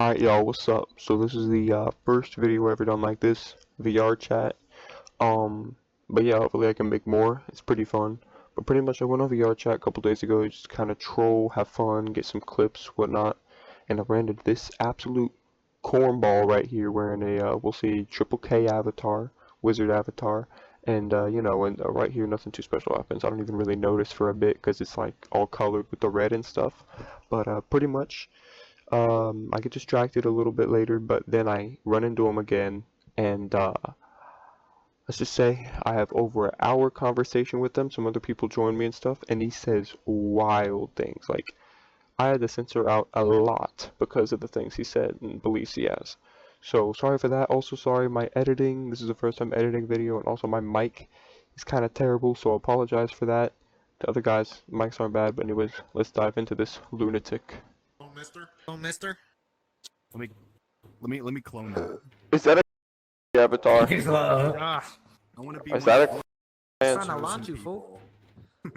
Alright y'all, what's up? So this is the first video I've ever done like this, VR chat. But yeah, hopefully I can make more. It's pretty fun. But pretty much I went on VR chat a couple days ago, just kind of troll, have fun, get some clips, whatnot. And I ran into this absolute cornball right here wearing a, we'll see, Triple K avatar, wizard avatar. And, you know, and right here nothing too special happens. I don't even really notice for a bit because it's like all colored with the red and stuff. But pretty much. I get distracted a little bit later, but then I run into him again, and let's just say I have over an hour conversation with him. Some other people join me and stuff, and he says wild things. Like, I had to censor out a lot because of the things he said and beliefs he has. So sorry for that. Also sorry, my editing. This is the first time editing video, and also my mic is kind of terrible, so I apologize for that. The other guys' mics aren't bad, but anyways, let's dive into this lunatic. Mister. Let me clone that. Is that a avatar? I want to be. Is that a? Trying to launch you, fool.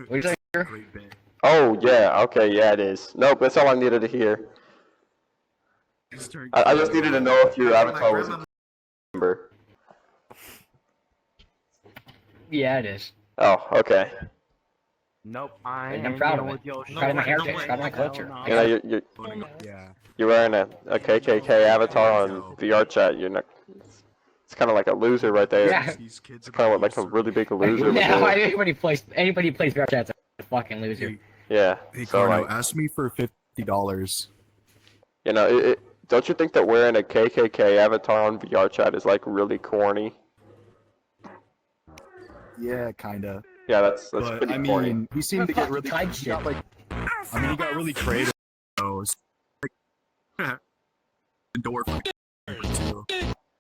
What are you Great bit. Oh yeah, okay, yeah it is. Nope, that's all I needed to hear. I just needed to know if your avatar was a member. Yeah, it is. Oh, okay. Nope. I'm proud of it. Proud of my heritage, proud of my culture. You know, you're wearing a KKK avatar on VR chat. You're not. It's kind of like a loser right there. Yeah. It's kind of like a really big loser. Yeah, anybody plays VR chat's a fucking loser. Yeah. Hey, so Carno, like, ask me for $50. you know, don't you think that wearing a KKK avatar on VR chat is like really corny? Yeah, kinda. Yeah, that's But pretty I mean, corny. he seemed to get really. Type He shit. got like. I mean, he got really creative. So, the door for too.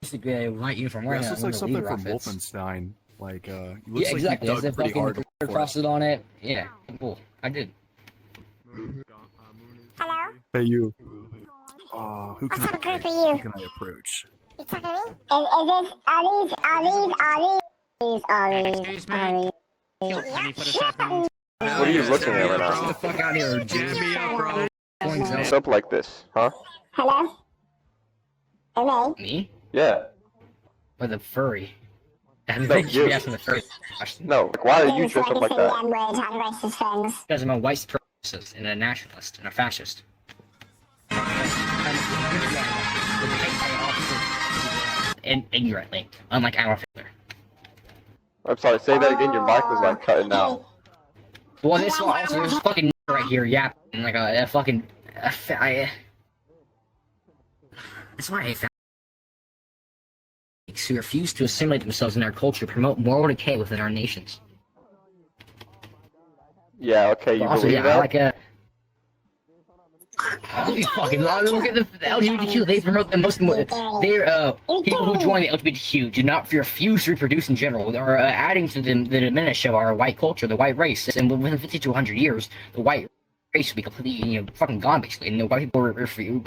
Basically, a white uniform wearing This that looks like something from outfits. Wolfenstein. Like, he looks Yeah, exactly. like he There's a dug pretty fucking hard. cross it on it. Yeah, cool. I did. Hello? Hey, you. Who What's can up, I, good for you? who can I approach? You talking to me? Is this Excuse me? What are you looking at right now? Get the fuck out of here, Jam me up, bro. What's up like this, huh? Hello? Hello? Me? Yeah. Or the furry? I'm No, thinking you should you. be asking the furry question. No, like, why are you dressed up like that? N-word on racist things. Because I'm a white supremacist and a nationalist and a fascist. And ignorantly, unlike Adolf Hitler. I'm sorry, say that again, your mic was like cutting out. Well, this one also, there's a fucking right here, yapping like a fucking. That's why I found who refuse to assimilate themselves in our culture promote moral decay within our nations. Yeah, okay, you But also, believe yeah, that? like you fucking look at the LGBTQ. They promote the most. They're people who join the LGBTQ do not refuse to reproduce in general. Are adding to the diminish of our white culture, the white race. And within 50 to 100 years, the white race will be completely, fucking gone basically. And the white people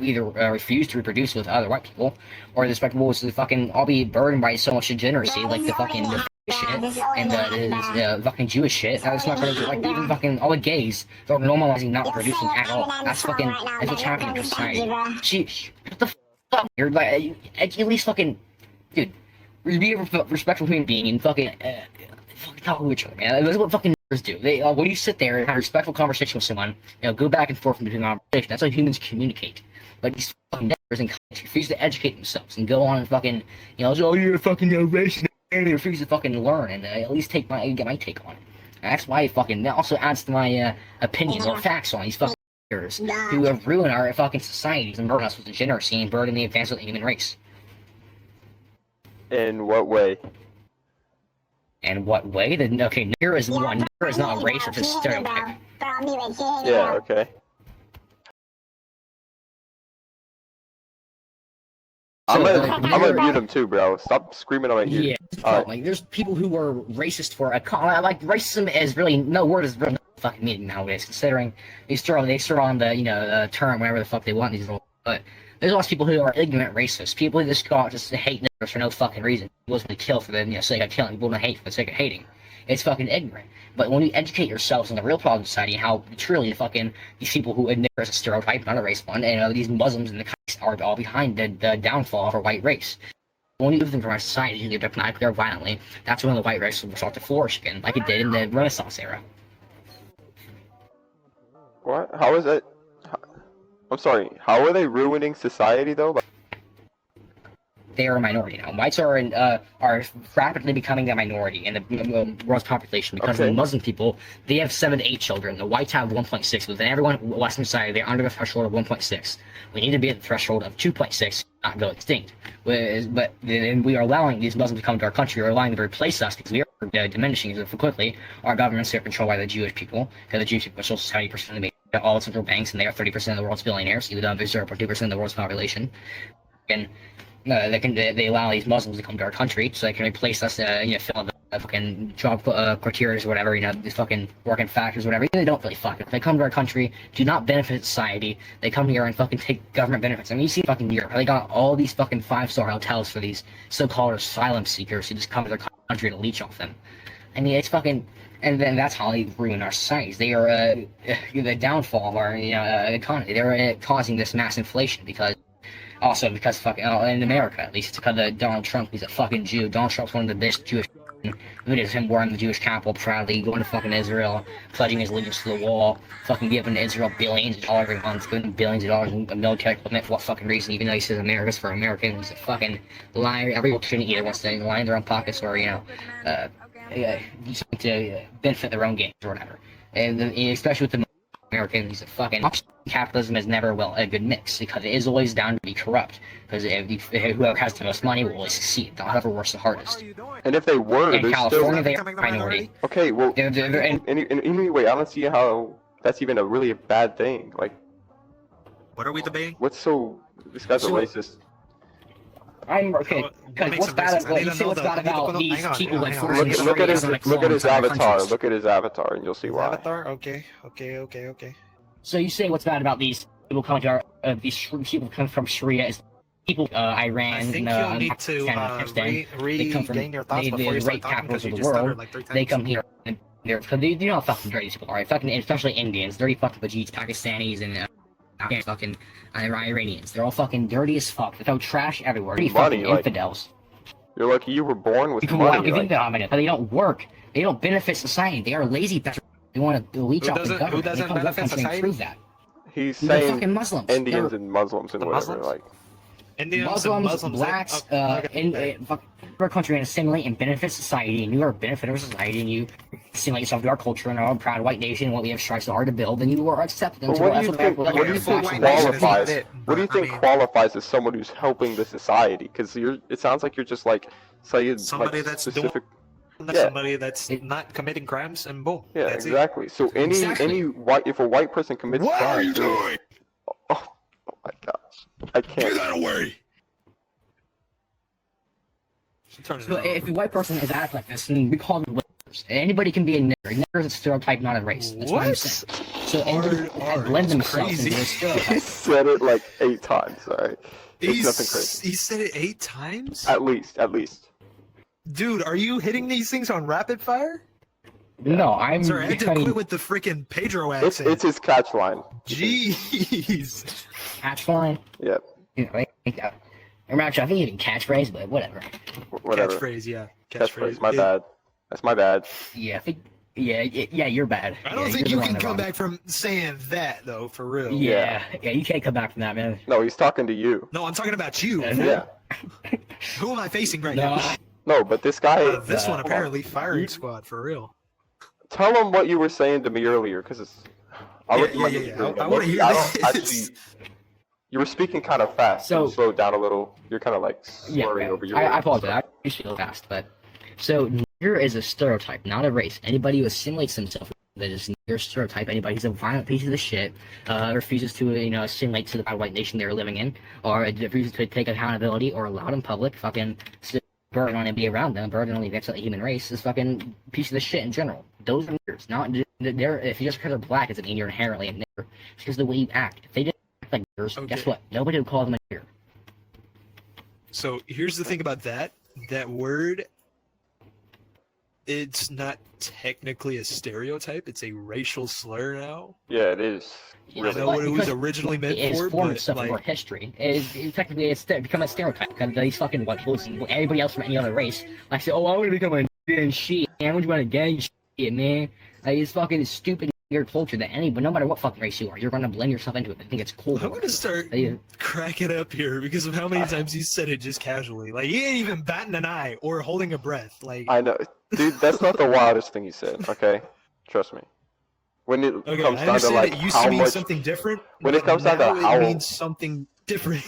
either refuse to reproduce with other white people, or the respectable will fucking all be burdened by so much degeneracy, like the fucking shit and the fucking Jewish shit. That's not gonna like even fucking all the gays. They're normalizing not producing at all. That's fucking that's what's happening in society. What the fuck? You're like at least fucking dude. Be a respectful human being and fucking talk with each other, man. That's what fucking nerds do. They when you sit there and have a respectful conversation with someone, go back and forth between conversation. That's how humans communicate. But these fucking nerds and cunts refuse to educate themselves and go on and fucking oh you're a fucking racist. They refuse to fucking learn and at least get my take on it. And that's why that also adds to my opinion or facts on these fucking nerds who have ruined our fucking societies and burden us with degeneracy and burden the advancement of the human race. In what way? And what way? Okay, nigger is one. Nigger is not a race, it's a stereotype. Yeah, okay. I'm gonna mute him too, bro. Stop screaming on my ear. Yeah, like there's people who are racist for like racism is really no word is really not fucking meaning nowadays. Considering they throw on the term whatever the fuck they want these little. But There's lots of people who are ignorant racists. People who just go out just to hate niggers for no fucking reason. People just want to kill for the sake of killing. People don't hate for the sake of hating. It's fucking ignorant. But when you educate yourselves on the real problem of society and how truly fucking these people who nigger is a stereotype, not a race one, and these Muslims and the Christ are all behind the downfall of our white race. When you move them from our society, you leave them maniacally or violently, that's when the white race will start to flourish again, like it did in the Renaissance era. What? How is that? I'm sorry. How are they ruining society though? Like, They are a minority now. Whites are rapidly becoming a minority in the world's population because Okay. the Muslim people, they have 7 to 8 children. The whites have 1.6, but then everyone in Western society, they're under the threshold of 1.6. We need to be at the threshold of 2.6, not go extinct. But then we are allowing these Muslims to come to our country, we're allowing them to replace us because we are diminishing so quickly. Our governments are controlled by the Jewish people, because the Jewish people are still 70% of all central banks, and they are 30% of the world's billionaires, even though they're 0.2% of the world's population. And they allow these Muslims to come to our country so they can replace us, fill the fucking job criteria or whatever, these fucking working factors or whatever. They don't really fuck it. They come to our country, do not benefit society. They come here and fucking take government benefits. I mean, you see fucking Europe, how they got all these fucking 5-star hotels for these so-called asylum seekers who just come to their country to leech off them. I mean, it's fucking... And then that's how they ruin our societies. They are the downfall of our economy. They're causing this mass inflation because fucking in America at least, it's because of Donald Trump. He's a fucking Jew. Donald Trump's one of the best Jewish. It is him wearing the Jewish capital proudly, going to fucking Israel, pledging his allegiance to the wall, fucking giving Israel billions of dollars every month, giving billions of dollars in military equipment for what fucking reason? Even though he says America's for Americans, he's a fucking liar. Everyone shouldn't either wants to line their own pockets or to benefit their own gains or whatever. And especially with the Americans, he's a fucking capitalism is never a good mix because it is always down to be corrupt. Because whoever has the most money will always succeed. Whoever works the hardest. and if they were, In they're California, still they are a minority. okay. Well, And anyway, I don't see how that's even a really bad thing. Like, What are we debating? what's so? This guy's a racist. I'm okay. Because makes what's him bad? racist? I Well, need you to see know what's the- bad I need to about know- these hang on, people hang like on. forcing Look at his Syrians look at his on their avatar. countries. Look at his avatar, and you'll see His why. Avatar? Okay. So you say what's bad about these people coming to our people coming from Sharia is people Iran I think and you'll need to Pakistan. They come from regain your thoughts before you the start rape talking capitals because you of the just stuttered world. like 3 times. They come here and because they know how fucking dirty these people are. Fucking especially Indians, dirty fucking Bajids, Pakistanis, and fucking Iranians. They're all fucking dirty as fuck. They throw trash everywhere. Dirty Money, fucking like- infidels. You're lucky you were born with People money. want to Like, think dominant, but they don't work. They don't benefit society. They are lazy bastards. They want to leech Who off the doesn't- who government. They doesn't come to our benefit country and society? prove that. he's They're saying fucking Muslims. Indians They're and Muslims and The whatever. Muslims? Like, Indians Muslims, and blacks, okay. our country and assimilate and benefit society, and you are a benefit of society, and you assimilate yourself to our culture and our proud white nation, and what we have strived so hard to build, then you are accepted but into what do us you with think? our- What do you Yeah, think white nation is not qualifies? it, What do you but, I think mean- qualifies as someone who's helping the society? Because it sounds like you're just like saying Somebody like that's specific. That's Yeah. somebody that's not committing crimes, and boom. Yeah, that's exactly. So Exactly. if a white person commits What are crime, you doing? oh my gosh, I Get can't. that away! it. Turn it So on. if a white person is act like this, then we call them niggers. Anybody can be a nigger. Nigger is a stereotype, not a race. That's what I'm What? saying. So anybody can blend themselves crazy. into a He stereotype. said it like 8 times. Alright, it's nothing crazy. He said it 8 times? At least. Dude, are you hitting these things on rapid fire? No, I'm Sorry, I had to becoming quit with the freaking Pedro It's accent. his catch line. Jeez. catch flying. Yep. You know, I'm actually, I think even catchphrase, but whatever. Whatever. Catchphrase, yeah. Catchphrase. My bad. That's my bad. Yeah, I think, yeah, you're bad. I don't Yeah, think you're you the can one come wrong. back from saying that, though, for real. Yeah, you can't come back from that, man. No, he's talking to you. No, I'm talking about you. Yeah. Who am I facing right No, now? No, but this guy. This one hold on. apparently firing squad, for real. Tell him what you were saying to me earlier, because it's. I Yeah, recommend yeah, you yeah. reading I it. wanna hear I don't this. actually. You were speaking kind of fast. So- So slow it down a little. You're kind of like slurring over your I words. apologize. I usually go fast, but so nigger is a stereotype, not a race. Anybody who assimilates themselves that is nigger stereotype. Anybody who's a violent piece of the shit, refuses to assimilate to the white nation they're living in, or refuses to take accountability or allow it in public, fucking burden on and be around them, burden on the eventual human race is fucking piece of the shit in general. Those are niggers, not they're if you just because they're black doesn't mean you're inherently a nigger. It's because the way you act. If they didn't like niggers, Okay. guess what? Nobody would call them a nigger. So here's the thing about that. That word, it's not technically a stereotype. It's a racial slur now. Yeah, it is. I Really. know what it was Because originally meant it is for, formed but stuff of our like, history. Technically, it's become a stereotype because these fucking white people, everybody else from any other race, like say, "Oh, I want to become a nigger and shit. Man, I want to become a gang shit, man." Like it's fucking stupid nigger culture that but no matter what fucking race you are, you're gonna blend yourself into it. I think it's cool. I'm gonna start Yeah. cracking up here because of how many times you said it just casually. Like he ain't even batting an eye or holding a breath. Like I know, dude. That's not the wildest thing he said. Okay, trust me. When it okay, comes I down to understand like it used how to mean much, something different. when it but comes down to now how- it means something different.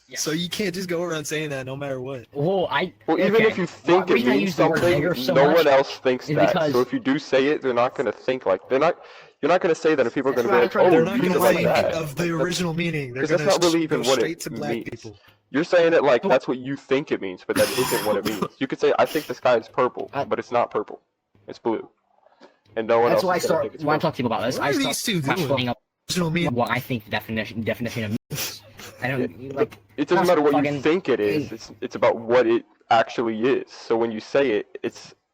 Yeah. So you can't just go around saying that no matter what. Well, even okay. if you think The it reason I means use the word something, nigger so no much one else thinks is that. because- So if you do say it, they're not gonna think like You're not gonna say that, and people are That's gonna be right, like, "Oh, They're you not mean gonna it like think that." of the original meaning. They're 'Cause that's gonna not really even go what it straight to black means. people. You're saying it like that's what you think it means, but that isn't what it means. You could say, "I think the sky is purple," but it's not purple. It's blue. And no one That's else why I is gonna start think it's when I purple. talk to you about this. What I are start these two doing? explaining up Original meaning. what I think the definition of means. I don't like. It doesn't matter what you fucking- think it is. It's about what it actually is. So when you say it,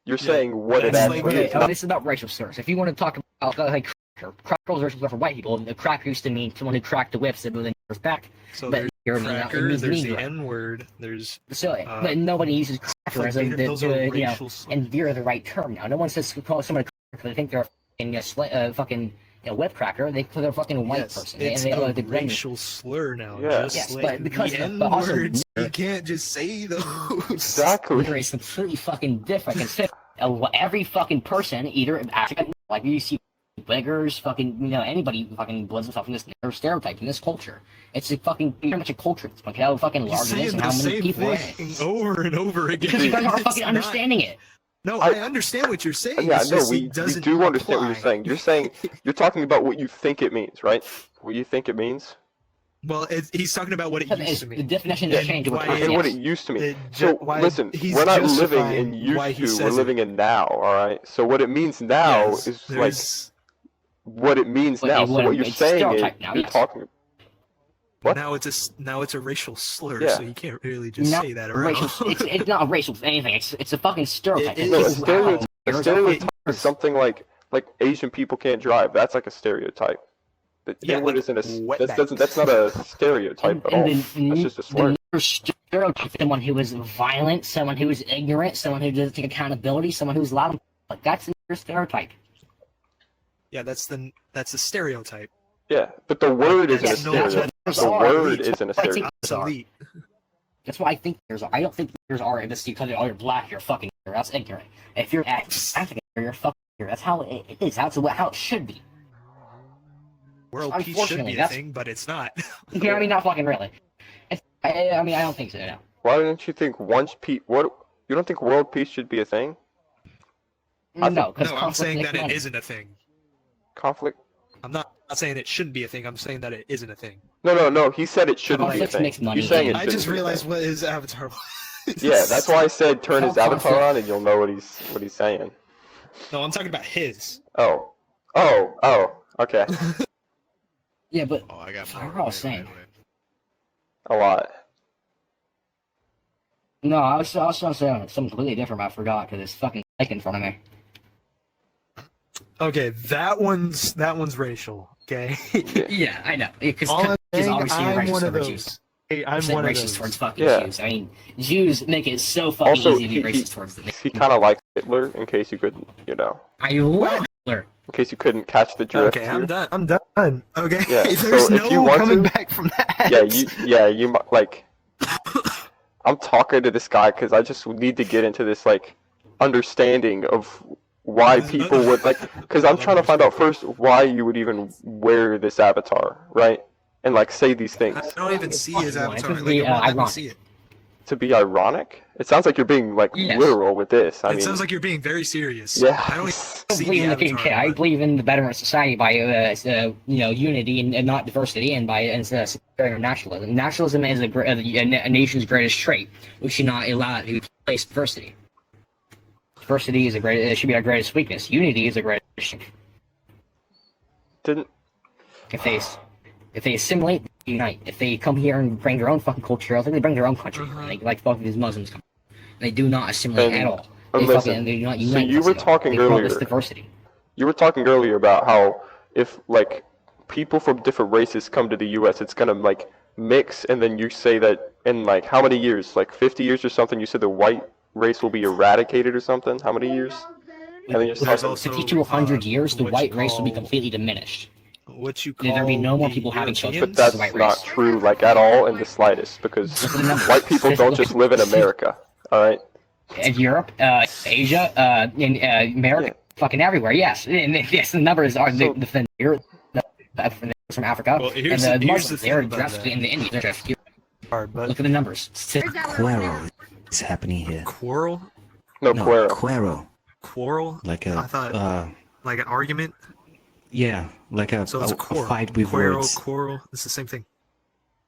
you're saying what it that's like- actually Okay, is. this is about racial slurs. If you want to talk about like cracker was racial slur for white people, the cracker used to mean someone who cracked the whips and moved the back. So But there's you're mean, it cracker, means there's the Negro. N word, there's So, Uh, but nobody uses cracker as a those are racial slurs. and veer the right term now. No one says call someone a cracker because they think they're a fucking whip cracker. They call they're a fucking white Yes, person. it's and they a the blend. racial slur now. Yeah. Just Yes, like but because the N but also words, nigger- you can't just say those. Exactly. Nigger is completely fucking different. Consider every fucking person either actually like you see beggars, fucking anybody fucking blends themselves in this nigger stereotype in this culture. It's a fucking pretty much a culture. It's like how fucking You're large it is saying and the how many same people are in thing it. over and over again. Because you guys aren't It's fucking not- understanding it. No, I understand what you're saying. Yeah, it's no, just we it doesn't do understand what you're apply. saying. You're talking about what you think it means, right? What you think it means, Well, he's talking about what it used to The mean. definition has And changed over why time. and what yes. it used to mean. It So why listen, he's we're not living justifying in why used he to. We're says it. living in now. All right. So what it means now Yes, is like there's- what it means But now. it So what wouldn't- you're it's saying is stereotype now, you're yes. talking. What? now it's a racial slur, Yeah. so you can't really just Not say that around. racial. It's not a racial anything. It's a fucking stereotype. It No, a is. stereotype, a Wow. stereotype is something like Asian people can't drive. That's like a stereotype. The Yeah, N-word like isn't a wetbacks. that's not a stereotype at all. That's just a slur. the stereotype someone who is violent, someone who is ignorant, someone who doesn't take accountability, someone who's loud. Like that's a stereotype. Yeah, that's the stereotype. Yeah, but the word isn't a That's no- stereotype. that's The all word elite. isn't a I think stereotype. That's are. elite. That's why I think there's. I don't think there's are in this because you're black. You're fucking. That's ignorant. If you're African, you're fucking. That's how it is. That's how it should be. World peace should Unfortunately, be a that's- thing, but it's not. You know what I mean? Not fucking really. I mean, I don't think so. No. Why don't you think what you don't think world peace should be a thing? I No, because No, I'm saying that it isn't a thing. Conflict? I'm not saying it shouldn't be a thing. I'm saying that it isn't a thing. No. He said it shouldn't be a Conflict thing. makes money, You're saying it and- I shouldn't just be a realized thing. what his avatar was. Yeah, that's why I said turn his Conflict. avatar on and you'll know what he's saying. No, I'm talking about his. Oh, okay, Yeah, but Oh, I got What more. was I Wait, saying? wait, wait. a lot. no, I was also saying something completely different. But I forgot because it's fucking like in front of me. Okay, that one's racial. Okay. Yeah, I know. Because All I'm saying, obviously I'm racist one of over those. Jews. Hey, I'm Saying one of racist those. towards fucking Yeah. Jews. I mean, Jews make it so fucking Also, easy to be he racist towards them. kind of likes Hitler. In case you couldn't, I love Hitler. in case you couldn't catch the drift. Okay, here. I'm done. I'm done. Okay. Yeah, There's so if no you want coming to- back from that. You might like. I'm talking to this guy because I just need to get into this like understanding of why people would like. Because I'm trying to find out first why you would even wear this avatar, right? And like say these things I don't even see his Fucking avatar. it's Like, really, it won't let me ironic. see it. to be ironic. It sounds like you're being like Yes. literal with this. I It mean, sounds like you're being very serious. yeah. I don't even I see believe the in the avatar. KKK. I but- believe in the betterment of society by unity and not diversity, and by superior nationalism. Nationalism is a nation's greatest trait. We should not allow it to replace diversity. Diversity is it should be our greatest weakness. Unity is a greatest strength. Didn't If they assimilate, unite. If they come here and bring their own fucking culture, I think they bring their own country. Like fucking these Muslims come. They do not assimilate And- at all. and They listen, fucking they do not so unite. you us were at all. talking They promote this earlier- diversity. You were talking earlier about how if like people from different races come to the U.S., it's gonna like mix, and then you say that in like how many years, like 50 years or something, you said the white race will be eradicated or something. How many years? And then you're There's talking- also, 50 to 100 years, the what white you race will be call- completely diminished. What you call There'll be no more the people having children. But Europeans? that's white not race. true, like at all in the slightest, because Look at the numbers. white people don't just live in America. All right. In Europe, Asia, in America, fucking everywhere. Yes, and yes, the numbers are So- the Europe, from Africa, Well, and here's the the- here's Muslims. the They're thing about dressed that. in the Indians. They're dressed. Hard, but Look at the numbers. Quarrel is happening here. Quarrel? No, No, Cuero. quarrel. Quarrel? Like I thought- Like an argument? yeah, like So it's a quarrel. fight with Quarrel, words. quarrel. It's the same thing.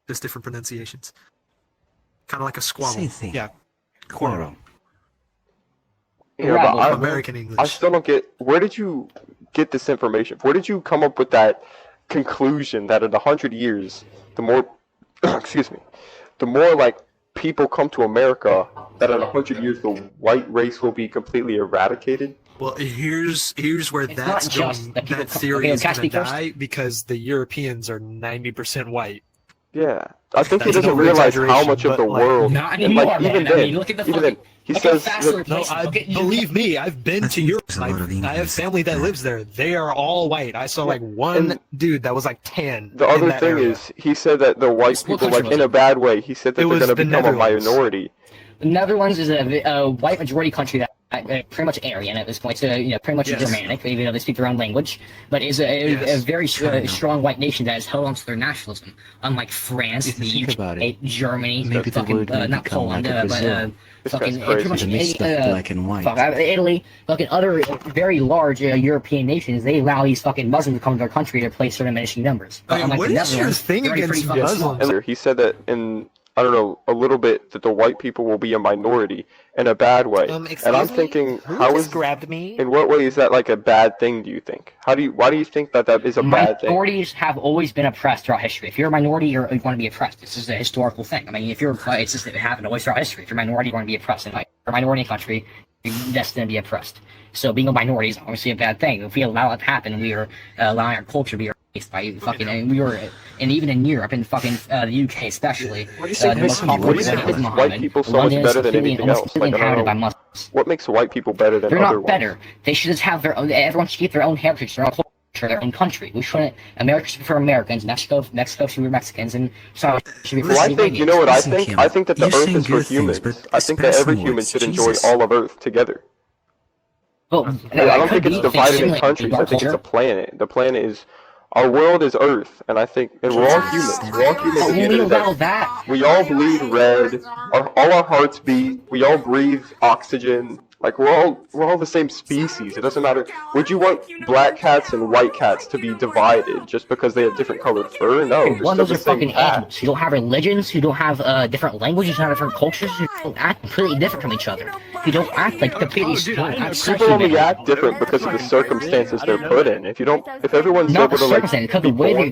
Just different pronunciations. Kind of like a squabble. Same thing. yeah, Quarrel. Yeah, Rabble. but American I English. still don't get. Where did you get this information? Where did you come up with that conclusion that in 100 years, the more, excuse me, the more like people come to America, that in 100 years the white race will be completely eradicated? Well, here's where It's that's not just going. that people That come- theory okay, is can I going to speak first? die. because the Europeans are 90% white. Yeah, I think he That's an doesn't realize how over-exaggeration, much of the but, like, world. Not And anymore, like even man. I then, mean, look at the even fucking. then, he Look at says. Fassler Look, No, places. Look at- believe me, I've been to Europe. There's a lot of I have Indians. family that lives there. They are all white. I saw like one And dude that was like tan. the in other that thing area. is, he said that the white What people, country like was in it? a bad way, he said that It they're was going to the become a Netherlands. minority. The Netherlands is a white majority country that pretty much Aryan at this point. So pretty much Yes. Germanic, even though they speak their own language, but is a Yes. very strong white nation that has held on to their nationalism. Unlike France, If you the think UK, about it, Germany, maybe the fucking world will not become Poland, like a but Brazil. This fucking guy's crazy. pretty much The mix of any, black and white. Italy, fucking other very large European nations. They allow these fucking Muslims to come to their country to place certain diminishing numbers. I mean, Unlike what the is your Netherlands, thing they're already against pretty fucking small. Muslims? And he said that in, I don't know, a little bit, that the white people will be a minority in a bad way. And I'm thinking, how is, grabbed me? in what way is that like a bad thing, do you think? Why do you think that that is a bad thing? Minorities have always been oppressed throughout history. If you're a minority, you're going to be oppressed. This is a historical thing. I mean, if you're, it's just it happened always throughout history. If you're a minority, you're going to be oppressed. And if you're a minority in a country, you're destined to be oppressed. So being a minority is obviously a bad thing. If we allow it to happen, we are allowing our culture to be erased by fucking, and we were, and even in Europe and fucking the UK especially, What do you the most think popular makes city white is people Muhammad. so much London is better than completely- anything almost else? completely Like, I don't inhabited by know. Muslims. What makes white people better than They're other not better. They should just have their own. Everyone should keep their own heritage, their own culture, their own country. We shouldn't. America should be for Americans. Mexico should be for Mexicans, and sorry should be for Well, I think, you know what I Listen, think? Kim, I think that the you're earth saying is for good things, humans. but I think that express every some human words. should enjoy Jesus. all of Earth together. Well, I don't think it's divided in countries. I think it's a planet. The planet is, our world is Earth, and I think, and we're all humans. We're all humans at the When end we of the allow day. that, We all bleed red. All our hearts beat. We all breathe oxygen. Like we're all the same species. It doesn't matter. Would you want black cats and white cats to be divided just because they have different colored fur? No, they're one still of those the are same fucking cat. animals who don't have religions, who don't have different languages, who don't have different cultures, who don't act completely different from each other, who don't act like completely People only act different because of the circumstances they're put in. If everyone's Not able the to like circumstance, because be the way born-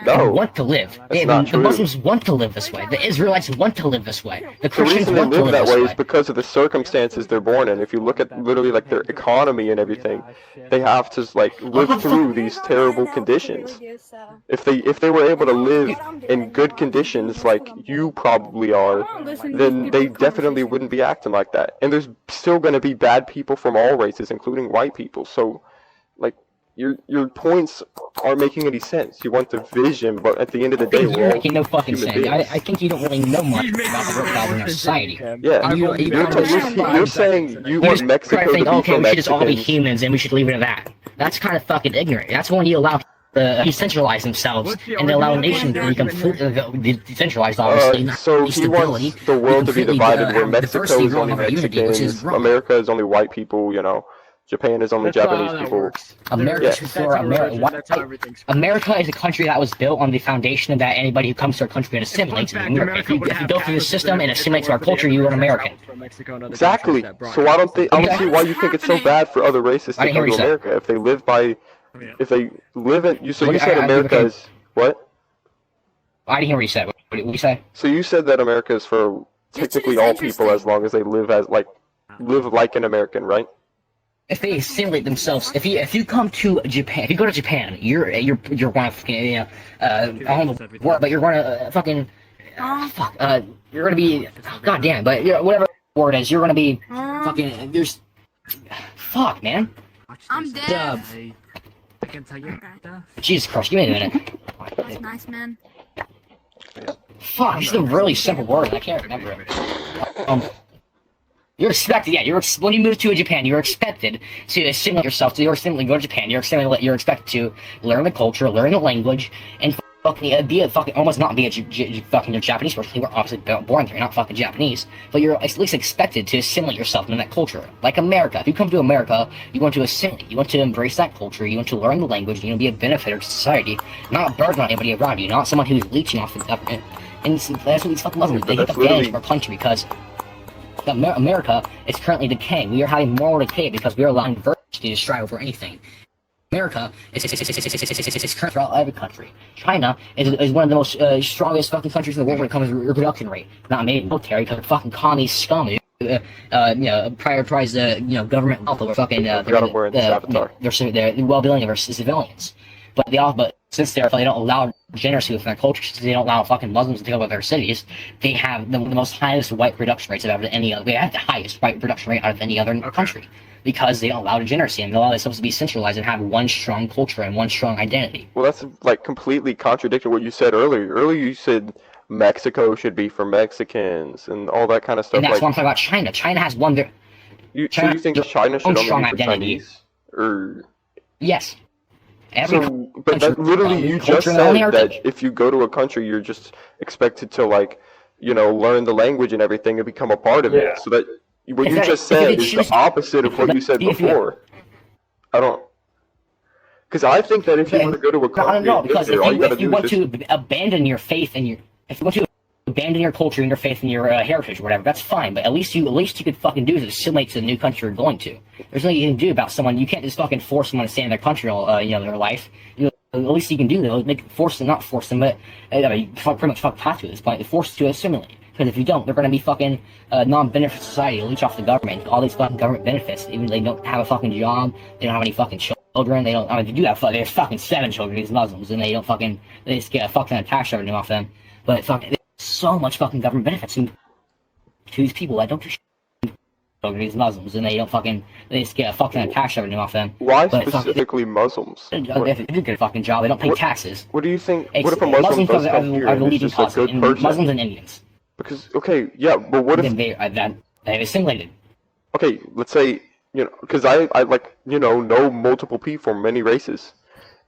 they No. want to live. not The true. Muslims want to live this way. The Israelites want to live this way. The the Christians reason they want to live live that this way way. is because of the circumstances they're born in. If you look at literally like their economy and everything, they have to like live through these terrible conditions. If they were able to live in good conditions like you probably are, then they definitely wouldn't be acting like that. And there's still going to be bad people from all races, including white people. So, like, your points aren't making any sense. You want the vision, but at the end of the day, You're we're all making no fucking human sense. beings. I think you don't really know much about the root cause in our society. Yeah, you're saying you You want just try Mexico to to think, be okay, for we should just all be Mexicans. humans and we should leave it at that. That's kind of fucking ignorant. That's when you allow decentralize themselves and they allow nations to be completely decentralized, obviously. not So the he stability. wants the world to be completely, divided where have Mexico diversity is only wrong over unity, which is Mexicans, wrong. America is only white people, you know, Japan is only Japanese people. America Yeah. should for America is a country that was built on the foundation that anybody who comes to our country and assimilates. If you go through the system and assimilate to our culture, you are an American. Exactly. So I don't see why you think it's so bad for other races I to didn't hear come what to you said. America if they live by, if they live in. So you Okay, said I- America okay. is what? I didn't hear what you said. What did you say? So you said that America is for technically all people as long as they live like an American, right? If they assimilate themselves, if you come to Japan, if you go to Japan, you're going to fucking I don't know what, but you're going to fucking you're going to be god damn, but whatever the word is, you're going to be fucking there's fuck man. I'm dead. I can tell you that. Jesus Christ, give me a minute. That's nice, man. Fuck, it's a really simple word. I can't remember it. You're expected, when you move to Japan, you're expected to assimilate yourself. You're assimilated, go to Japan. You're expected to learn the culture, learn the language, and fucking be a fucking almost not be a fucking Japanese person. You were obviously born there, you're not fucking Japanese, but you're at least expected to assimilate yourself into that culture. Like America, if you come to America, you want to assimilate, you want to embrace that culture, you want to learn the language, you want to be a benefit to society, not a burden on anybody around you, not someone who's leeching off the government. And that's what these fucking Muslims do. They hit the advantage of our country because America is currently decaying. We are having moral decay because we are allowing diversity to strive over anything. America is current throughout every country. China is one of the most strongest fucking countries in the world when it comes to reproduction rate. Not made military because fucking commie scum prioritize the government wealth over fucking their well-being of our civilians. But since they don't allow degeneracy within their culture, since they don't allow fucking Muslims to take over their cities, they have the most highest white production rates out of any other. They have the highest white production rate out of any other country because they don't allow degeneracy and they allow themselves to be centralized and have one strong culture and one strong identity. Well, that's like completely contradicting what you said earlier. Earlier you said Mexico should be for Mexicans and all that kind of stuff. And that's what I'm talking about. China. China has one. So you think China should only be for Chinese? Or yes. But that literally, you just said that if you go to a country, you're just expected to learn the language and everything and become a part of it. So that what you just said is the opposite of what you said before. I don't, because I think that if you want to go to a country, no, because if you want to abandon your faith and if you want to abandon your culture and your faith and your heritage or whatever, that's fine. But at least you could fucking do is assimilate to the new country you're going to. There's nothing you can do about someone. You can't just fucking force someone to stay in their country all their life. At least you can do that. Not force them, but you pretty much have to at this point. Force to assimilate. Because if you don't, they're going to be fucking non-benefit society, leech off the government, all these fucking government benefits. Even they don't have a fucking job, they don't have any fucking children. They don't. I mean, they do have. They have fucking 7 children. These Muslims, and they don't fucking. They just get a fucking tax revenue off them. But fucking, there's so much fucking government benefits to these people that don't do shit. These Muslims, and they don't fucking. They just get a fucking tax revenue off them. Why specifically Muslims? If they do get a fucking job, they don't pay taxes. What do you think? What if a Muslim does come here and is just a good person? Muslims and Indians. Because but what if they've assimilated? Okay, let's say because I know multiple people from many races,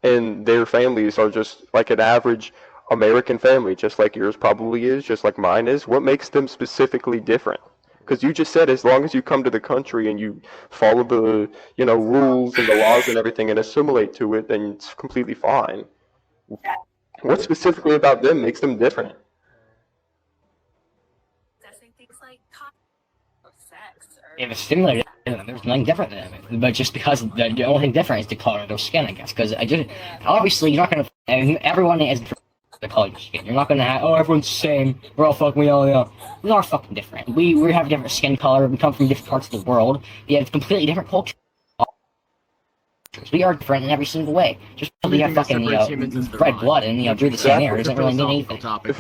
and their families are just like an average American family, just like yours probably is, just like mine is. What makes them specifically different? Because you just said as long as you come to the country and you follow the rules and the laws and everything and assimilate to it, then it's completely fine. What specifically about them makes them different? If it's assimilated, there's nothing different than them. But just because the only thing different is the color of their skin, I guess. Because obviously you're not gonna. Everyone is the color of your skin. You're not gonna have everyone's the same. We're all fucking. We are fucking different. We have different skin color. We come from different parts of the world. We have completely different cultures. We are different in every single way. Just because we have fucking red blood and breathe the same air doesn't really mean anything. If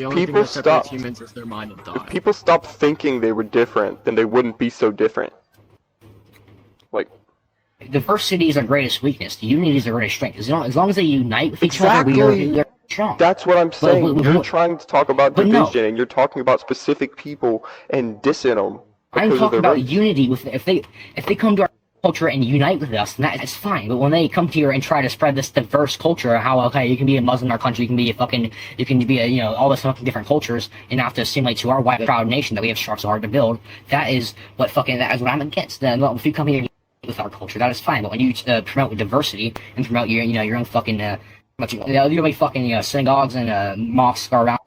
people stopped thinking they were different, then they wouldn't be so different. Like, diversity is our greatest weakness. Unity is our greatest strength. As long as they unite with each other, we are strong. That's what I'm saying. You're trying to talk about division, and you're talking about specific people and dissing them. I'm talking about unity. If they come to our culture and unite with us, that's fine. But when they come here and try to spread this diverse culture, how you can be a Muslim in our country, you can be all this fucking different cultures, and have to assimilate to our white proud nation that we have so hard to build. That is what I'm against. If you come here with our culture, that is fine. But when you promote diversity and promote your own fucking you make fucking synagogues and mosques around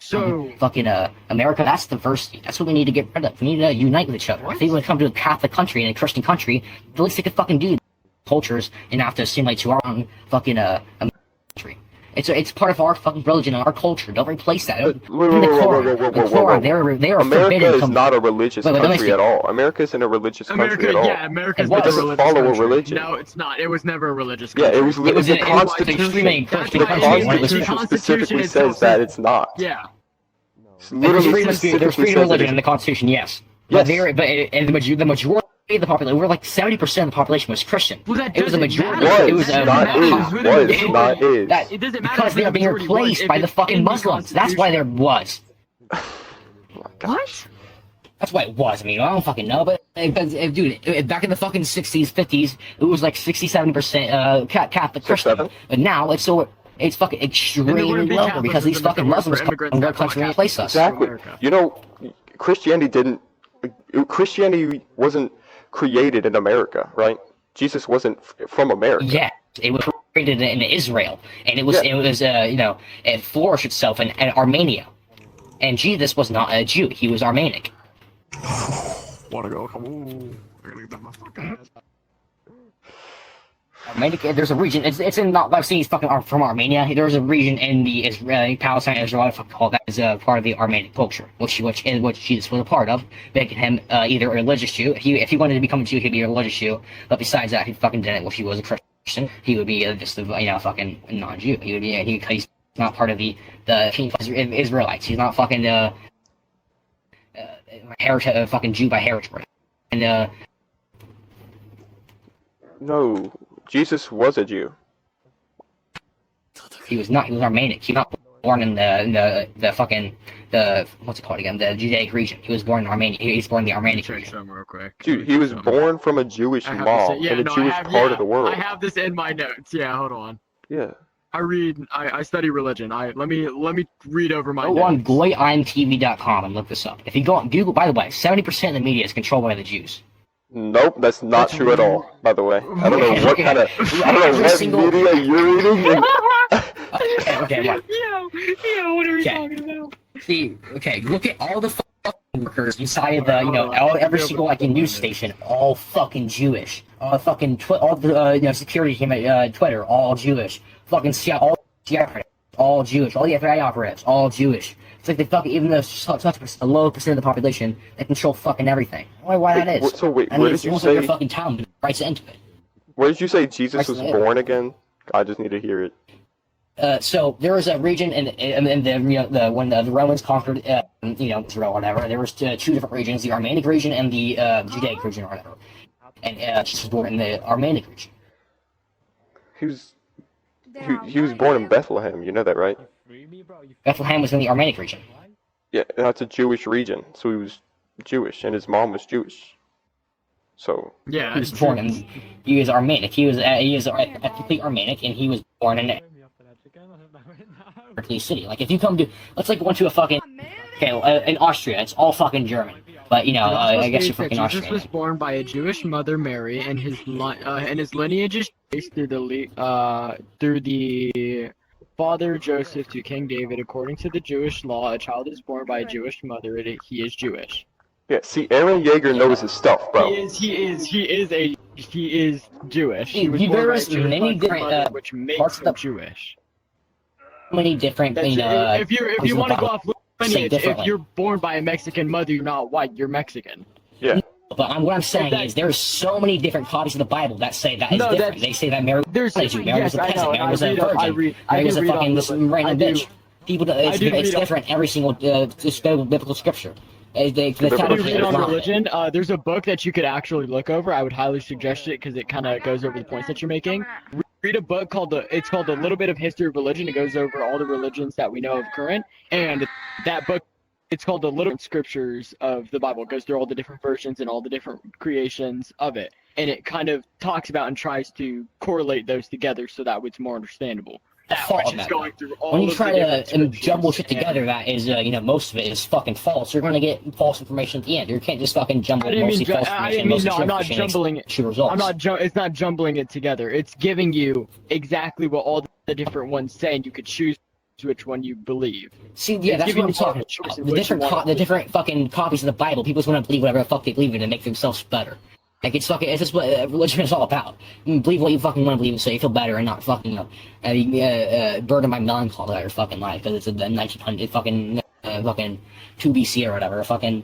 fucking America, that's diversity. That's what we need to get rid of. We need to unite with each other. If they want to come to a Catholic country and a Christian country, the least they could fucking do cultures and have to assimilate to our own fucking country. It's part of our fucking religion and our culture. Don't replace that. Wait, In the Quran, they are America forbidden. is not a religious Wait, let me country speak. at all. America isn't a religious country America, at all. yeah, America's It not a doesn't religious follow a country. religion. No, it's not. It was never a religious Yeah, country. it was It was the an Constitution. extremely That's Christian The why country. it is. Constitution The specifically Constitution says itself that says- it's not. Yeah. It's There's literally freedom of speech, there's specifically freedom of says that religion in the Constitution, yes. But Yes. the majority of the population, over like 70% of the population was Christian. Well, that It was a doesn't majority. matter. It was That a not doesn't is, matter who the was, majority not is. That, It doesn't matter because who they are the being majority was, replaced if by the it's fucking in the Muslims. That's why there was. What? That's why it was. I mean, I don't fucking know, but dude, back in the fucking 60s, 50s, it was like 67% Catholic Christian. 7? But now it's fucking And extremely there wouldn't be lower Catholics because these if there fucking weren't Muslims for come immigrants from our that brought country and Catholics replace us. to Exactly. America. You know, Christianity wasn't created in America, right? Jesus wasn't from America. Yeah, it was created in Israel, and it flourished itself in Armenia. And Jesus was not a Jew; he was Armenic. Wanna go? Come on. I gotta get my fucking ass. Armenic. There's a region. It's in not. I've seen he's fucking from Armenia. There's a region in the Israeli Palestine, Israel, I fucking call that is part of the Armenic culture, which Jesus was a part of, making him either a religious Jew. If he wanted to become a Jew, he'd be a religious Jew. But besides that, he fucking didn't. If he was a Christian, he would be just a fucking non-Jew. He would be. He's not part of the Israelites. He's not fucking heritage, fucking Jew by heritage. And No, Jesus was a Jew. he was not. He was Armenic. He was not born in the fucking what's it called again? The Judaic region. He was born in Armenia. He's born in the Armenic Check region. some real quick. Dude, he was born from a Jewish I have mom this, yeah, in a no, Jewish I have, part yeah, of the world. I have this in my notes. Yeah, hold on. Yeah. I study religion. Let me read over my Go on notes. goyimtv.com and look this up. If you go on Google, by the way, 70% of the media is controlled by the Jews. Nope, that's not That's true at all, by the way. I don't know what kind of, I don't know Every what single- media you're reading. Okay, what? Yo, what are you Okay. talking about? See, okay, look at all the fucking workers inside the, every single like news station, all fucking Jewish. All the security team at Twitter, all Jewish. Fucking all CIA, all Jewish. All the FBI operatives, all Jewish. It's like they fucking, even though such a low percent of the population, they control fucking everything. Why that is? So wait, I mean, where it's did you almost like say? your fucking town writes into it. Where did you say Jesus was Right. born again? I just need to hear it. So there was a region in the when the Romans conquered Israel or whatever. There was two different regions: the Armenic region and the Judaic region or whatever. And Jesus was born in the Armenic region. He was born in Bethlehem. You know that, right? Bethlehem was in the Armenic region. Yeah, that's a Jewish region. So he was Jewish, and his mom was Jewish. So Yeah, He was born in. He is Armenic. He is ethnically Armenic, and he was born in Berkeley City. Like if you come to, let's like go to a fucking in Austria, it's all fucking German. But I guess you're fucking Jesus Austrian. was born by a Jewish mother, Mary, and his lineage is traced through the father Joseph to King David. According to the Jewish law, a child is born by a Jewish mother, and he is Jewish. yeah, see, Aaron Yeager knows his stuff, bro. He is Jewish. He was Dude, born by a there's Jewish many mother, different, which makes parts of him the- Jewish. Many different, That's, if you want to go off lineage, if differently. you're born by a Mexican mother, you're not white. You're Mexican. Yeah. But what I'm saying is there's so many different copies of the Bible that say that is No, different. that's- They say that Mary There's was a Jew, Mary was a I peasant, know, Mary was a I virgin, read Mary was a off fucking the- this random I do- bitch. People, it's read off- different every single biblical scripture. The Biblical title If you is read on wrong. religion, there's a book that you could actually look over. I would highly suggest it because it kind of goes over the points that you're making. Read a book called it's called A Little Bit of History of Religion. It goes over all the religions that we know of current, and that book, it's called The Little Scriptures of the Bible. It goes through all the different versions and all the different creations of it, and it kind of talks about and tries to correlate those together so that it's more understandable. That Fault which of is that, going through all When you of try the different to jumble shit scriptures. together, that is, most of it is fucking false. You're gonna get false information at the end. You can't just fucking jumble I didn't mean mostly false I information, didn't mean mostly no, true I'm not information, jumbling it. true results. It's not jumbling it together. It's giving you exactly what all the different ones say, and you could choose which one you believe. See, yeah, It's that's giving what I'm you talking the choice about. of The what you different, want to the different fucking copies of the Bible. People's gonna believe whatever the fuck they believe in and make themselves better. Like, it's fucking, it's just what religion is all about. You believe what you fucking want to believe so you feel better and not fucking, burdened by melancholy all your fucking life, because it's the 1900, fucking 2 BC or whatever, fucking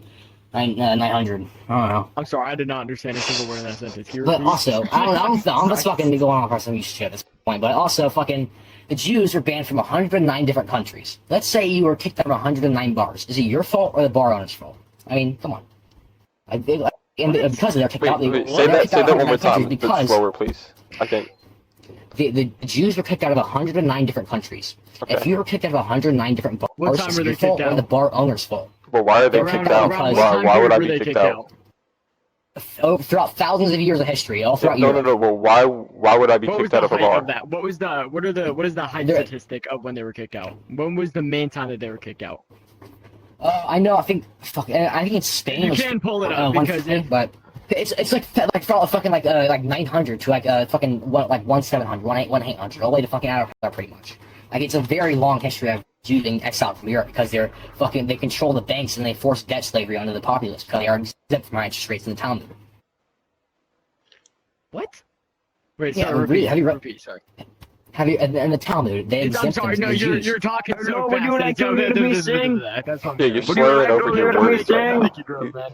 900. I don't know. I'm sorry, I did not understand a single word in that sentence. Can you But repeat? also, I'm just fucking be going off on some shit at this point, but also, fucking, the Jews were banned from 109 different countries. Let's say you were kicked out of 109 bars. Is it your fault or the bar owner's fault? I mean, come on. And because of that, kicked out. Wait, say that one more time. Because Slower, please. I think. the Jews were kicked out of 109 different countries. Okay. If you were kicked out of 109 different bars, What time it's were they your fault kicked or the out? bar owner's fault. But why are they Around- kicked out? around what time Why would period I were be they kicked kicked out? Throughout thousands of years of history, all throughout No, Europe. But why would I be What was kicked the out of a height bar? of that? What is the height There- statistic of when they were kicked out? When was the main time that they were kicked out? I know. I think it's Spain. You was, can pull it up because 150, but it's like fucking like 900 to like 1700, 1800, all the way to fucking out of pretty much. Like, it's a very long history of Jews being exiled from Europe because they control the banks and they force debt slavery onto the populace because they are exempt from high interest rates in the Talmud. What? Wait, Yeah, sorry, repeat. have you read- Repeat, sorry. Have you in the Talmud? They I'm exempt sorry, them no, the you're Jews. talking so Hello, fast. would you that like it's- to hear me sing? That's what I'm Yeah, saying. you're Would you like slurring to over hear your me words right sing? now. Thank you, girl, man.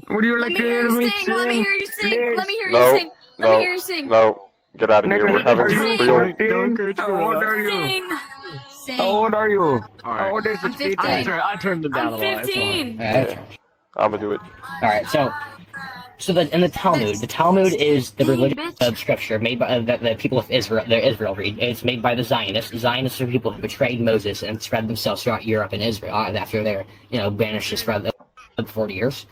Would you Let like me to hear hear you me sing. Let me hear you sing. Please. Let me hear you No, sing. Let me no, hear you sing. no. Get out of here. We're having Sing. real. How old are you? Sing. Sing. How old are you? Alright. How old is I'm this 15. people? I turned them down I'm a lot. it's fine. 15. Yeah, I'm gonna do it. All right, so in the Talmud is the religion of scripture made by that the people of Israel read. It's made by the Zionists. The Zionists are people who betrayed Moses and spread themselves throughout Europe and Israel after they're banished just for 40 years.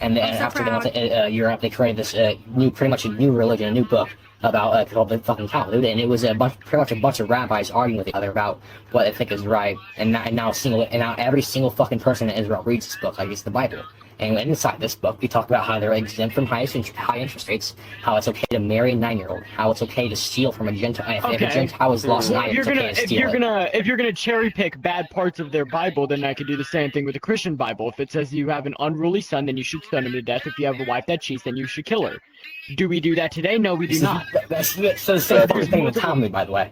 And then I'm so after they went proud. to Europe, they created this pretty much a new religion, a new book about called the fucking Talmud, and it was pretty much a bunch of rabbis arguing with each other about what they think is right. And now every single fucking person in Israel reads this book like it's the Bible. And inside this book, we talk about how they're exempt from high interest rates, how it's okay to marry a 9-year-old, how it's okay to steal from a Gentile. If a Gentile is lost an Well, item, it's okay to steal it. if you're gonna cherry pick bad parts of their Bible, then I could do the same thing with the Christian Bible. If it says you have an unruly son, then you should stone him to death. If you have a wife that cheats, then you should kill her. Do we do that today? No, we do not. That's the same fucking thing with Talmud, by the way.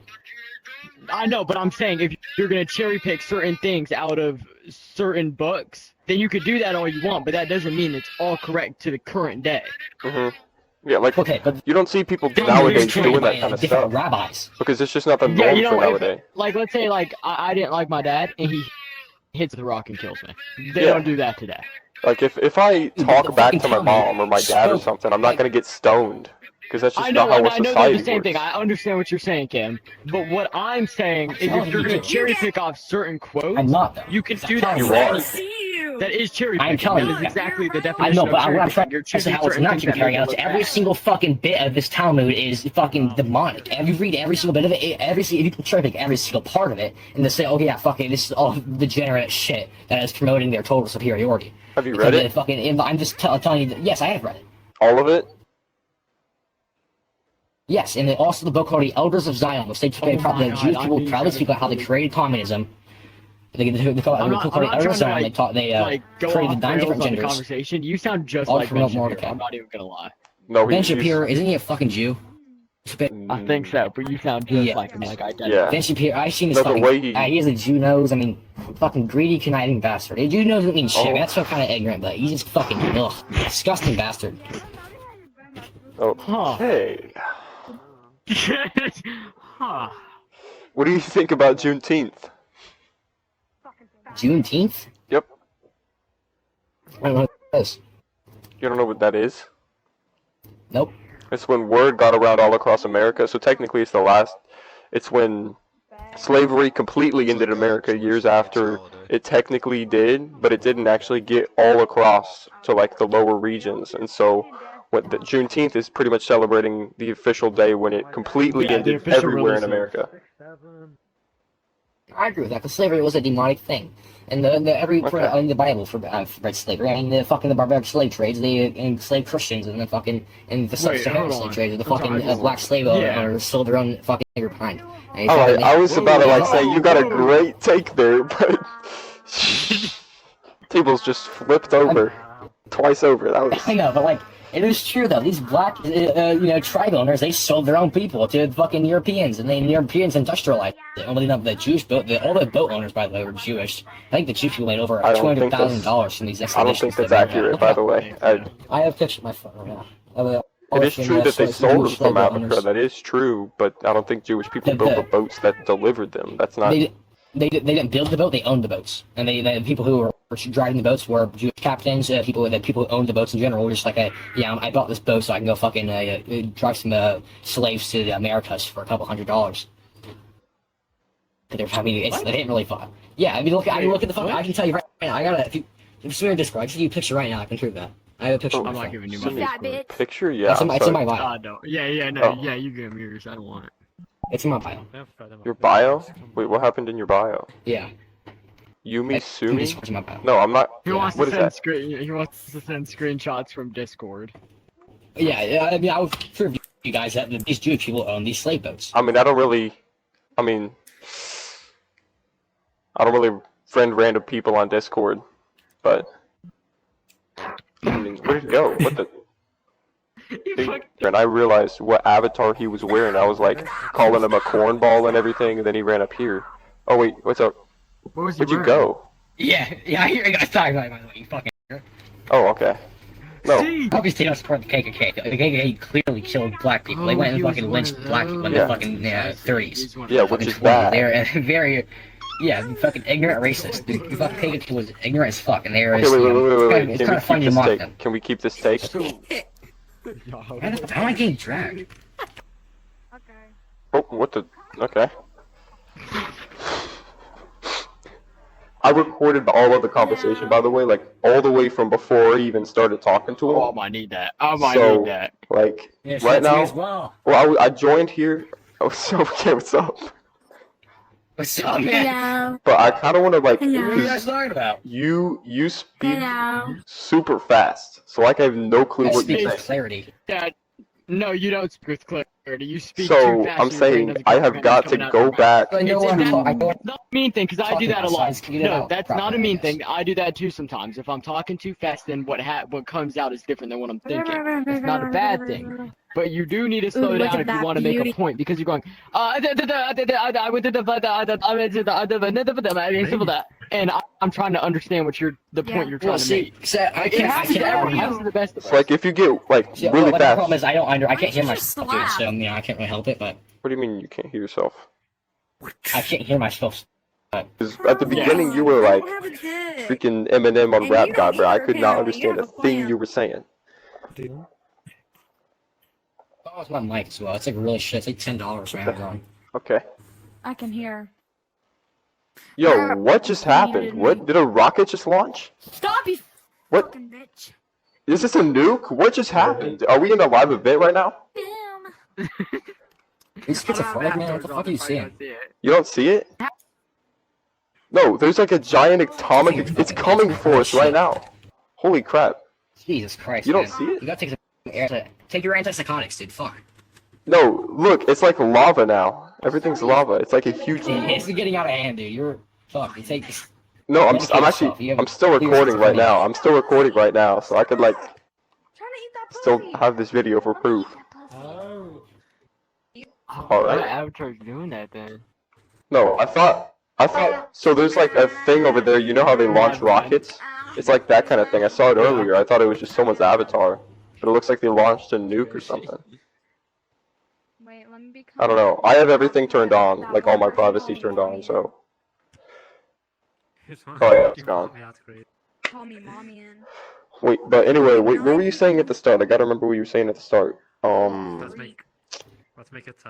I know, but I'm saying if you're gonna cherry pick certain things out of certain books, then you could do that all you want, but that doesn't mean it's all correct to the current day. Yeah, like Okay, but you don't see people Talmud nowadays is created doing by that kind of different stuff rabbis. because it's just not the Yeah, norm you know, for if, nowadays. like let's say like I didn't like my dad and he hits the rock and kills me. They Yeah. don't do that today. Like if I the talk back fucking to my Talmud mom or my dad or spoke, something, I'm not like- gonna get stoned because that's just I know, not how and our I know society they're the same works. thing. I understand what you're saying, Kim. But what I'm saying is telling if you're you gonna to. cherry pick off certain quotes, I'm not, though. you can Stop do that. telling You with are. I anything. see you. That is cherry picking. I'm telling That you. is exactly the I definition know, of but cherry what I'm picking. trying You're to say choosing how it's certain not things cherry that picking. make it It's look every bad. single fucking bit of this Talmud is fucking demonic. And you read every single bit of it, if you can cherry pick every single part of it, and to say, oh yeah, fucking, this is all degenerate shit that is promoting their total superiority. Have you read it? Fucking, I'm just telling you that, yes, I have read it. All of it? Yes, and then also the book called The Elders of Zion, which the my Jewish God, people I'm being proudly speak about how they created communism. They call I'm it not the trying Elders of to Zion. like, They go created off 9 rails different on the genders. conversation. You sound just All like promote Ben Shapiro. Mordecai. I'm not even gonna lie. No, Ben he's Shapiro, isn't he a fucking Jew? I think so, but you sound just Yeah. like him. Like identical. Yeah. Ben Shapiro, I've seen this No, the fucking. way he- He has a Jew nose. I mean, fucking greedy, conniving bastard. A Jew nose doesn't mean shit. Oh. That's so kind of ignorant, but he's just fucking disgusting bastard. Oh, Huh. hey. Huh. What do you think about Juneteenth? Juneteenth? Yep. I don't know what that is. You don't know what that is? Nope. It's when word got around all across America, so technically it's when slavery completely ended in America years after it technically did, but it didn't actually get all across to like the lower regions. And so the Juneteenth is pretty much celebrating the official day when it completely Yeah, the ended official everywhere in release of- America. I agree with that, because slavery was a demonic thing. And Okay. in the Bible for slavery, I mean, the barbaric slave trades, they enslaved Christians, and the fucking, and the Wait, Sahara hold slave on. trades, the I'm sorry, fucking hold on. black slave Yeah. owners sold their own fucking nigger behind. And Alright, I was about to like say you got a whoa. great take there, but tables just flipped over twice over. That was I know, but like, It is true though. These black, tribe owners, they sold their own people to fucking Europeans, and then Europeans industrialized it. Only the Jewish boat, all the boat owners, by the way, were Jewish. I think the Jewish people made over I don't think $200,000 from these I don't expeditions. think that's that they accurate, had. by the way. I have a picture of my phone right now. It is true that they sold them from Africa. That is true, but I don't think Jewish people built the boats that delivered them. That's not. They didn't build the boat; they owned the boats, and the people who were driving the boats were Jewish captains. The people who owned the boats in general were just like, I bought this boat so I can go fucking drive some slaves to the Americas for a couple $100. But they didn't really fuck. Yeah, I mean, look at the fucking. I can tell you right now. I got if you swear in Discord, I can give you a picture right now. I can prove that. I have a picture. Oh, I'm not giving you Send my me That a bitch. picture? Yeah. It's in I'm my sorry. bio. God, no. Yeah, no. Oh. Yeah, you give me yours. I don't want it. It's in my bio. Your bio? Wait, what happened in your bio? Yeah. Yumi Sumi? Discord's in my bio. No, I'm not. He wants What to is send that? He wants to send screenshots from Discord. Yeah, I mean, I would prove you guys that these Jewish people own these slave boats. I mean, I don't really friend random people on Discord, but I mean, where did it go? What the? And I realized what avatar he was wearing. I was like calling him a cornball and everything, and then he ran up here. Oh wait, what's up? What was Where'd you go? Yeah, I hear you guys talking about it, by the way, you fucking. Oh, okay. No, Obviously, they don't support the KKK. The KKK clearly killed black people. They went and fucking lynched black people in the fucking 30s. yeah, which is bad. They're very, fucking ignorant racist. The fucking KKK was ignorant as fuck, and they're. Okay, wait. It's Can kind we of funny keep to this mock take? them. Can we keep this take? How am I getting dragged? Okay. Oh, what the? Okay. I recorded all of the conversation, by the way, like all the way from before I even started talking to him. Oh, I might need that. I might So- need that. Like Yeah, right now. as well. Well, I joined here. Oh, so okay, what's up? What's up, man? Hello. But I kind of want to like, Hello. What are you 'cause guys talking about? you speak Hello. super fast, so like I have no clue I what speak you with say. clarity. Dad, no, you don't speak with clarity. You speak So too fast. I'm and your brain saying doesn't I comprehend have got what's to coming out of go your mouth. back. I know It's what I'm not- talking about. Not a mean thing, because I do Talking that a about lot. size, can you get No, out that's not a properly, mean I thing. guess. I do that too sometimes. If I'm talking too fast, then what comes out is different than what I'm thinking. It's not a bad thing. But you do need to slow look down at if you that want to make a beauty. point, because you're going, and I'm trying to understand what the point you're trying Well, to see, make. so I It can't. has to I happen to the best of It's us. like if you get like Yeah, really well, the problem fast. is I can't hear Why don't you myself, dude, just so I can't really help it. But What do you mean you can't hear yourself? I can't hear myself. Because at the beginning you were like freaking Eminem on And Rap you God, don't bro. I either, could not Cal. You understand a have a thing plan. you were saying. Oh, it's my mic as well. It's like really shit. It's like $10 for Amazon. Okay. I can hear. Yo, what just happened? What did a rocket just launch? Stop, you What? fucking bitch. Is this a nuke? What just happened? Are we in a live event right now? Damn. He's schizophrenic, man. What the fuck are you seeing? You don't see it? No, there's like a giant atomic. It's coming for us right now. Holy crap! Jesus Christ, You don't man. see it? You gotta take your antipsychotics, dude. Fuck. No, look, it's like lava now. Everything's lava. It's like a huge. It's getting out of hand, dude. You're fuck. You take this. No, I'm Medicate actually yourself. You have I'm still serious recording right schizophrenia. now. I'm still recording right now, so I could like Trying to eat that still pussy. have this video for proof. Oh, Alright. Avatar's doing that then. No, I thought so. There's like a thing over there. You know how they launch rockets? It's like that kind of thing. I saw it earlier. I thought it was just someone's avatar, but it looks like they launched a nuke or something. Wait, let me become. I don't know. I have everything turned on, like all my privacy turned on. So oh yeah, it's gone. Call me mommy in. Wait, but anyway, wait, what were you saying at the start? I gotta remember what you were saying at the start.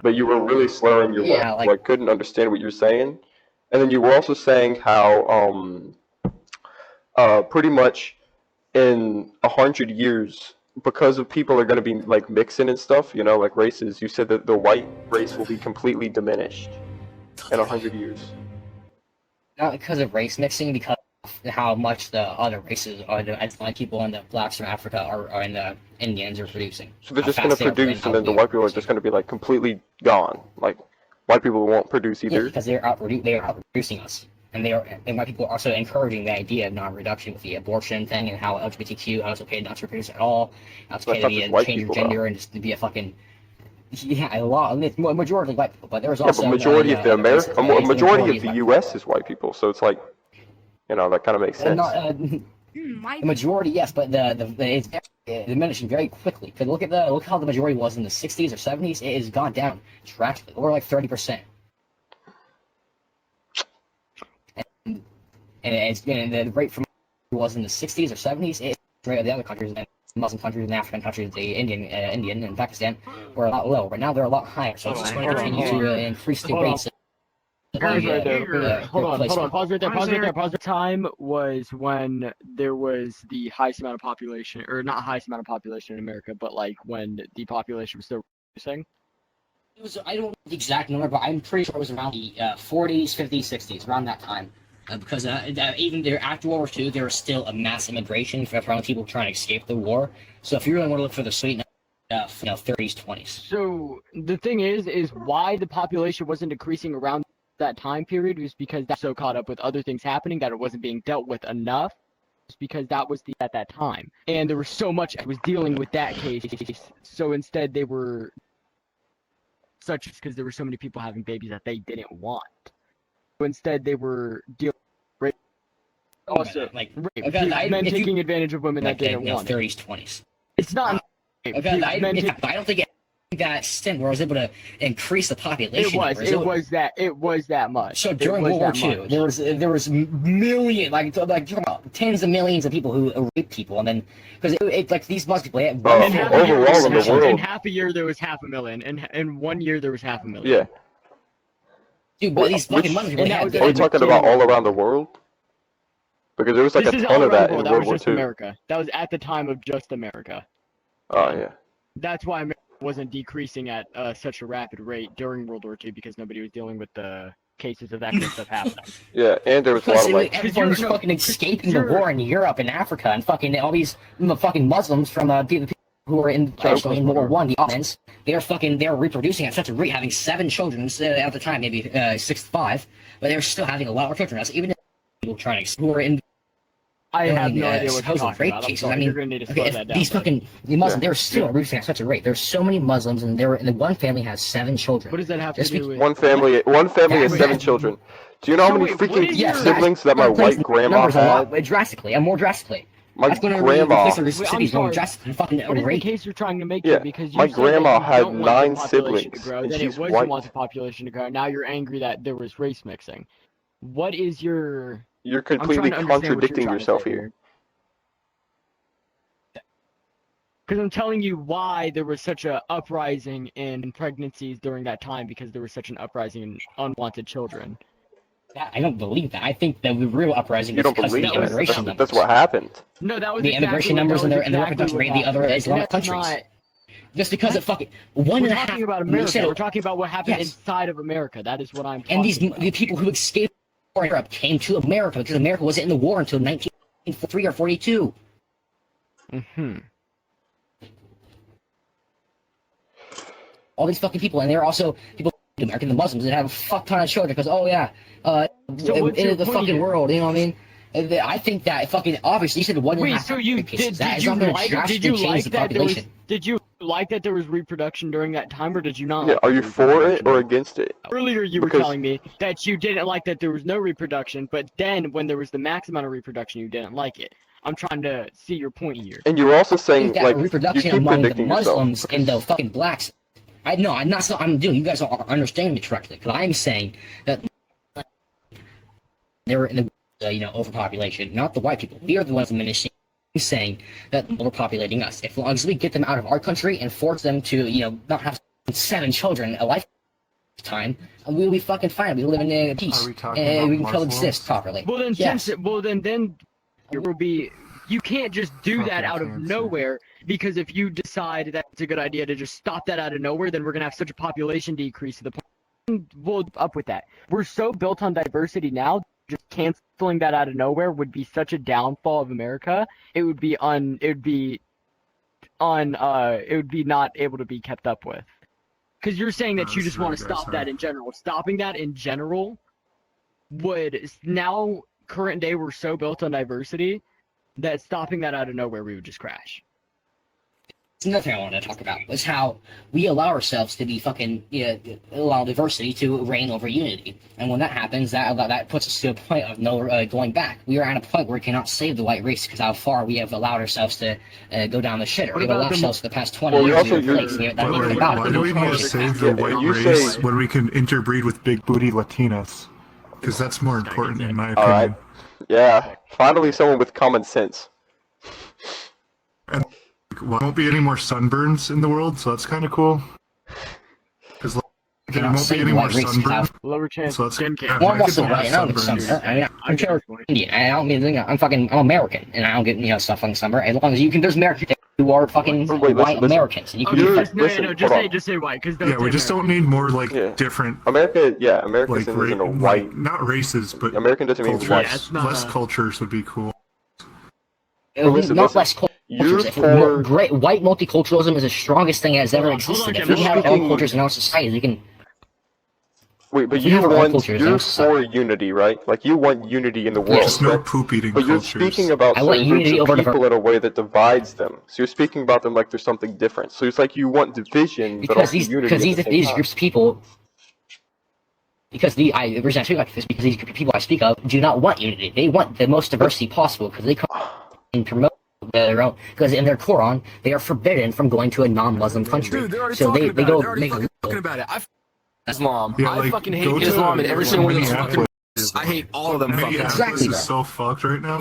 But you were really slurring your Yeah, words, like- so I couldn't understand what you were saying. And then you were also saying how pretty much in 100 years, because of people are gonna be like mixing and stuff, you know, like races. You said that the white race will be completely diminished in 100 years. Not because of race mixing, because of how much the other races are the like people in the blacks from Africa are and the Indians are producing. So they're How just fast gonna they are produce, how and then the we white people are producing. just gonna be like completely gone. Like white people won't produce Yeah, either. because they are outproducing us. and white people are also encouraging the idea of non-reduction with the abortion thing and how LGBTQ, how it's okay not to reproduce at all, how it's okay to That's not be just white change your people, gender and just to be a fucking a lot. It's majority of white people, but there's Yeah, also but majority of the a majority of the U.S. is white people, so it's like, you know, that kind of makes sense. My The majority, yes, but it's diminishing very quickly. Because look how the majority was in the 60s or 70s. It has gone down drastically, or like 30%. And the rate from was in the 60s or 70s. It's rate of the other countries, and Muslim countries and African countries, the Indian and Pakistan, were a lot lower. But now they're a lot higher. So it's just going to continue to increase the rates. Pause right there. Hold on. Pause right there. Pause there. Pause. Time was when there was the highest amount of population, or not highest amount of population in America, but like when the population was still reducing. It was, I don't know the exact number, but I'm pretty sure it was around the 40s, 50s, 60s, around that time. Because even there after World War II, there was still a mass immigration from people trying to escape the war. So if you really want to look for the sweet, 30s, 20s. So the thing is why the population wasn't decreasing around that time period was because that's so caught up with other things happening that it wasn't being dealt with enough. It's because that was at that time, and there was so much I was dealing with that case. So instead, they were such because there were so many people having babies that they didn't want. So instead, they were dealing with also like men taking advantage of women that they didn't want. 30s, 20s. It's not. I don't think that extent where I was able to increase the population. It was that much. So during World War II, there was million like talking about tens of millions of people who raped people, and then because it like these Muslim people. Overall in the world, in half a year there was 500,000, and in 1 year there was 500,000. yeah. Dude, but these fucking Muslim people. Are we talking about all around the world? Because there was like a ton of that in that World was War just II. America. That was at the time of just America. Oh yeah. That's why America wasn't decreasing at such a rapid rate during World War II, because nobody was dealing with the cases of that kind of stuff happening. Yeah, and there was a lot of like everyone was fucking escaping the war in Europe and Africa, and fucking all these fucking Muslims from people who were in World War One, the Ottomans. They're reproducing at such a rate, having 7 children at the time, maybe 6 to 5, but they're still having a lot more children. That's even people trying to who are in. I have no idea what you're talking rape about. cases. I mean, you're gonna need to slow that down. These fucking Muslims, they're still reproducing at such a rate. There's so many Muslims, and the one family has 7 children. What does that have to do with one family has 7 children. Do you know how many freaking siblings that my white grandma had? Drastically, more drastically. My grandma. What is the case you're trying to make? Yeah, because my grandma had 9 siblings, grow, and then she's it was white. You want the population to grow. Now you're angry that there was race mixing. What is your? You're completely contradicting yourself here. Because I'm telling you why there was such a uprising in pregnancies during that time, because there was such an uprising in unwanted children. I don't believe that. I think that the real uprising You is don't because of believe the immigration that? numbers. That's what happened. No, that was the immigration numbers and the reproduction rate in the other Islamic countries. Just because of fucking We're talking about America. We're talking about what happened inside of America. That is what I'm talking about. And the people who escaped from Europe came to America because America wasn't in the war until 1943 or 42. Mm-hmm. All these fucking people, and they're also people American, the Muslims, that have a fuck ton of children because in the fucking world, you know what I mean? I think that fucking obviously you said 1.5. Wait, so did you like that there was reproduction during that time, or did you not? Yeah, are you for it or against it? Earlier you were telling me that you didn't like that there was no reproduction, but then when there was the max amount of reproduction, you didn't like it. I'm trying to see your point here. And you're also saying like reproduction you keep among the predicting Muslims yourself. and the fucking blacks. I'm not. I'm doing. You guys are understanding me correctly, because I'm saying that they were in the overpopulation, not the white people. We are the ones diminishing. I'm saying that they're overpopulating us. As long as we get them out of our country and force them to not have 7 children a lifetime, we'll be fucking fine. We'll live in peace and we can coexist properly. Well then, yes. then it will be. You can't just do that out of nowhere, because if you decide that it's a good idea to just stop that out of nowhere, then we're gonna have such a population decrease to the point we'll up with that. We're so built on diversity now, just canceling that out of nowhere would be such a downfall of America. It would be not able to be kept up with. Because you're saying that you just want to stop that in general. Stopping that in general now current day we're so built on diversity that stopping that out of nowhere we would just crash. Another thing I wanted to talk about was how we allow ourselves to be allow diversity to reign over unity, and when that happens, that puts us to a point of no going back. We are at a point where we cannot save the white race because how far we have allowed ourselves to go down the shitter. We've allowed ourselves for the past 20 Well, years you're to also- replace. But like, why do we need to save the Yeah, white you race say- when we can interbreed with big booty Latinas? Because that's more important in my All right. opinion. Yeah, finally someone with common sense. Well, there won't be any more sunburns in the world, so that's kind of cool. Because there Cannot won't be save any the more white race sunburn, Lower chance so of that's skin yeah, cancer. Well, I'm I also could have white. I don't get sunburns. sunburned. I mean, I'm Indian. I don't mean I'm American, and I don't get stuff on sunburn. As long as you can, there's Americans who are fucking Wait, white listen. Americans, and you can Okay, You're- be just, no, listen, no, just hold say on. just say white, because Yeah, we just don't need more like Yeah. different, America, yeah, America like, isn't a white. not races, but American doesn't mean cultures. white. Yeah, it's not Less a- cultures would be cool. listen, not listen. less cultures. You're If for- great white multiculturalism is the strongest thing that has ever Hold on, hold on, existed. If Jim, we hold have on. all cultures in our society, we can. Wait, but We you have all want, cultures, you're no for unity, right? Like, you want unity in the world, Just no correct? poop eating But you're cultures. speaking about I want certain groups unity of over people in a way that divides them. So you're speaking about them like there's something different. So it's like you want division, but Because also these unity at the same these time. groups of people. Because the reason I speak like this because these group of people I speak of do not want unity. They want the most diversity possible because they come and promote their own. Because in their Quran, they are forbidden from going to a non-Muslim country. Dude, they're already So talking they about go it. They're already make fucking a talking about it. Islam. Yeah, I like, fucking hate go to Islam and every single one of those Minneapolis. fucking. I hate all of them. Fucking. Minneapolis Exactly, bro. is so fucked right now.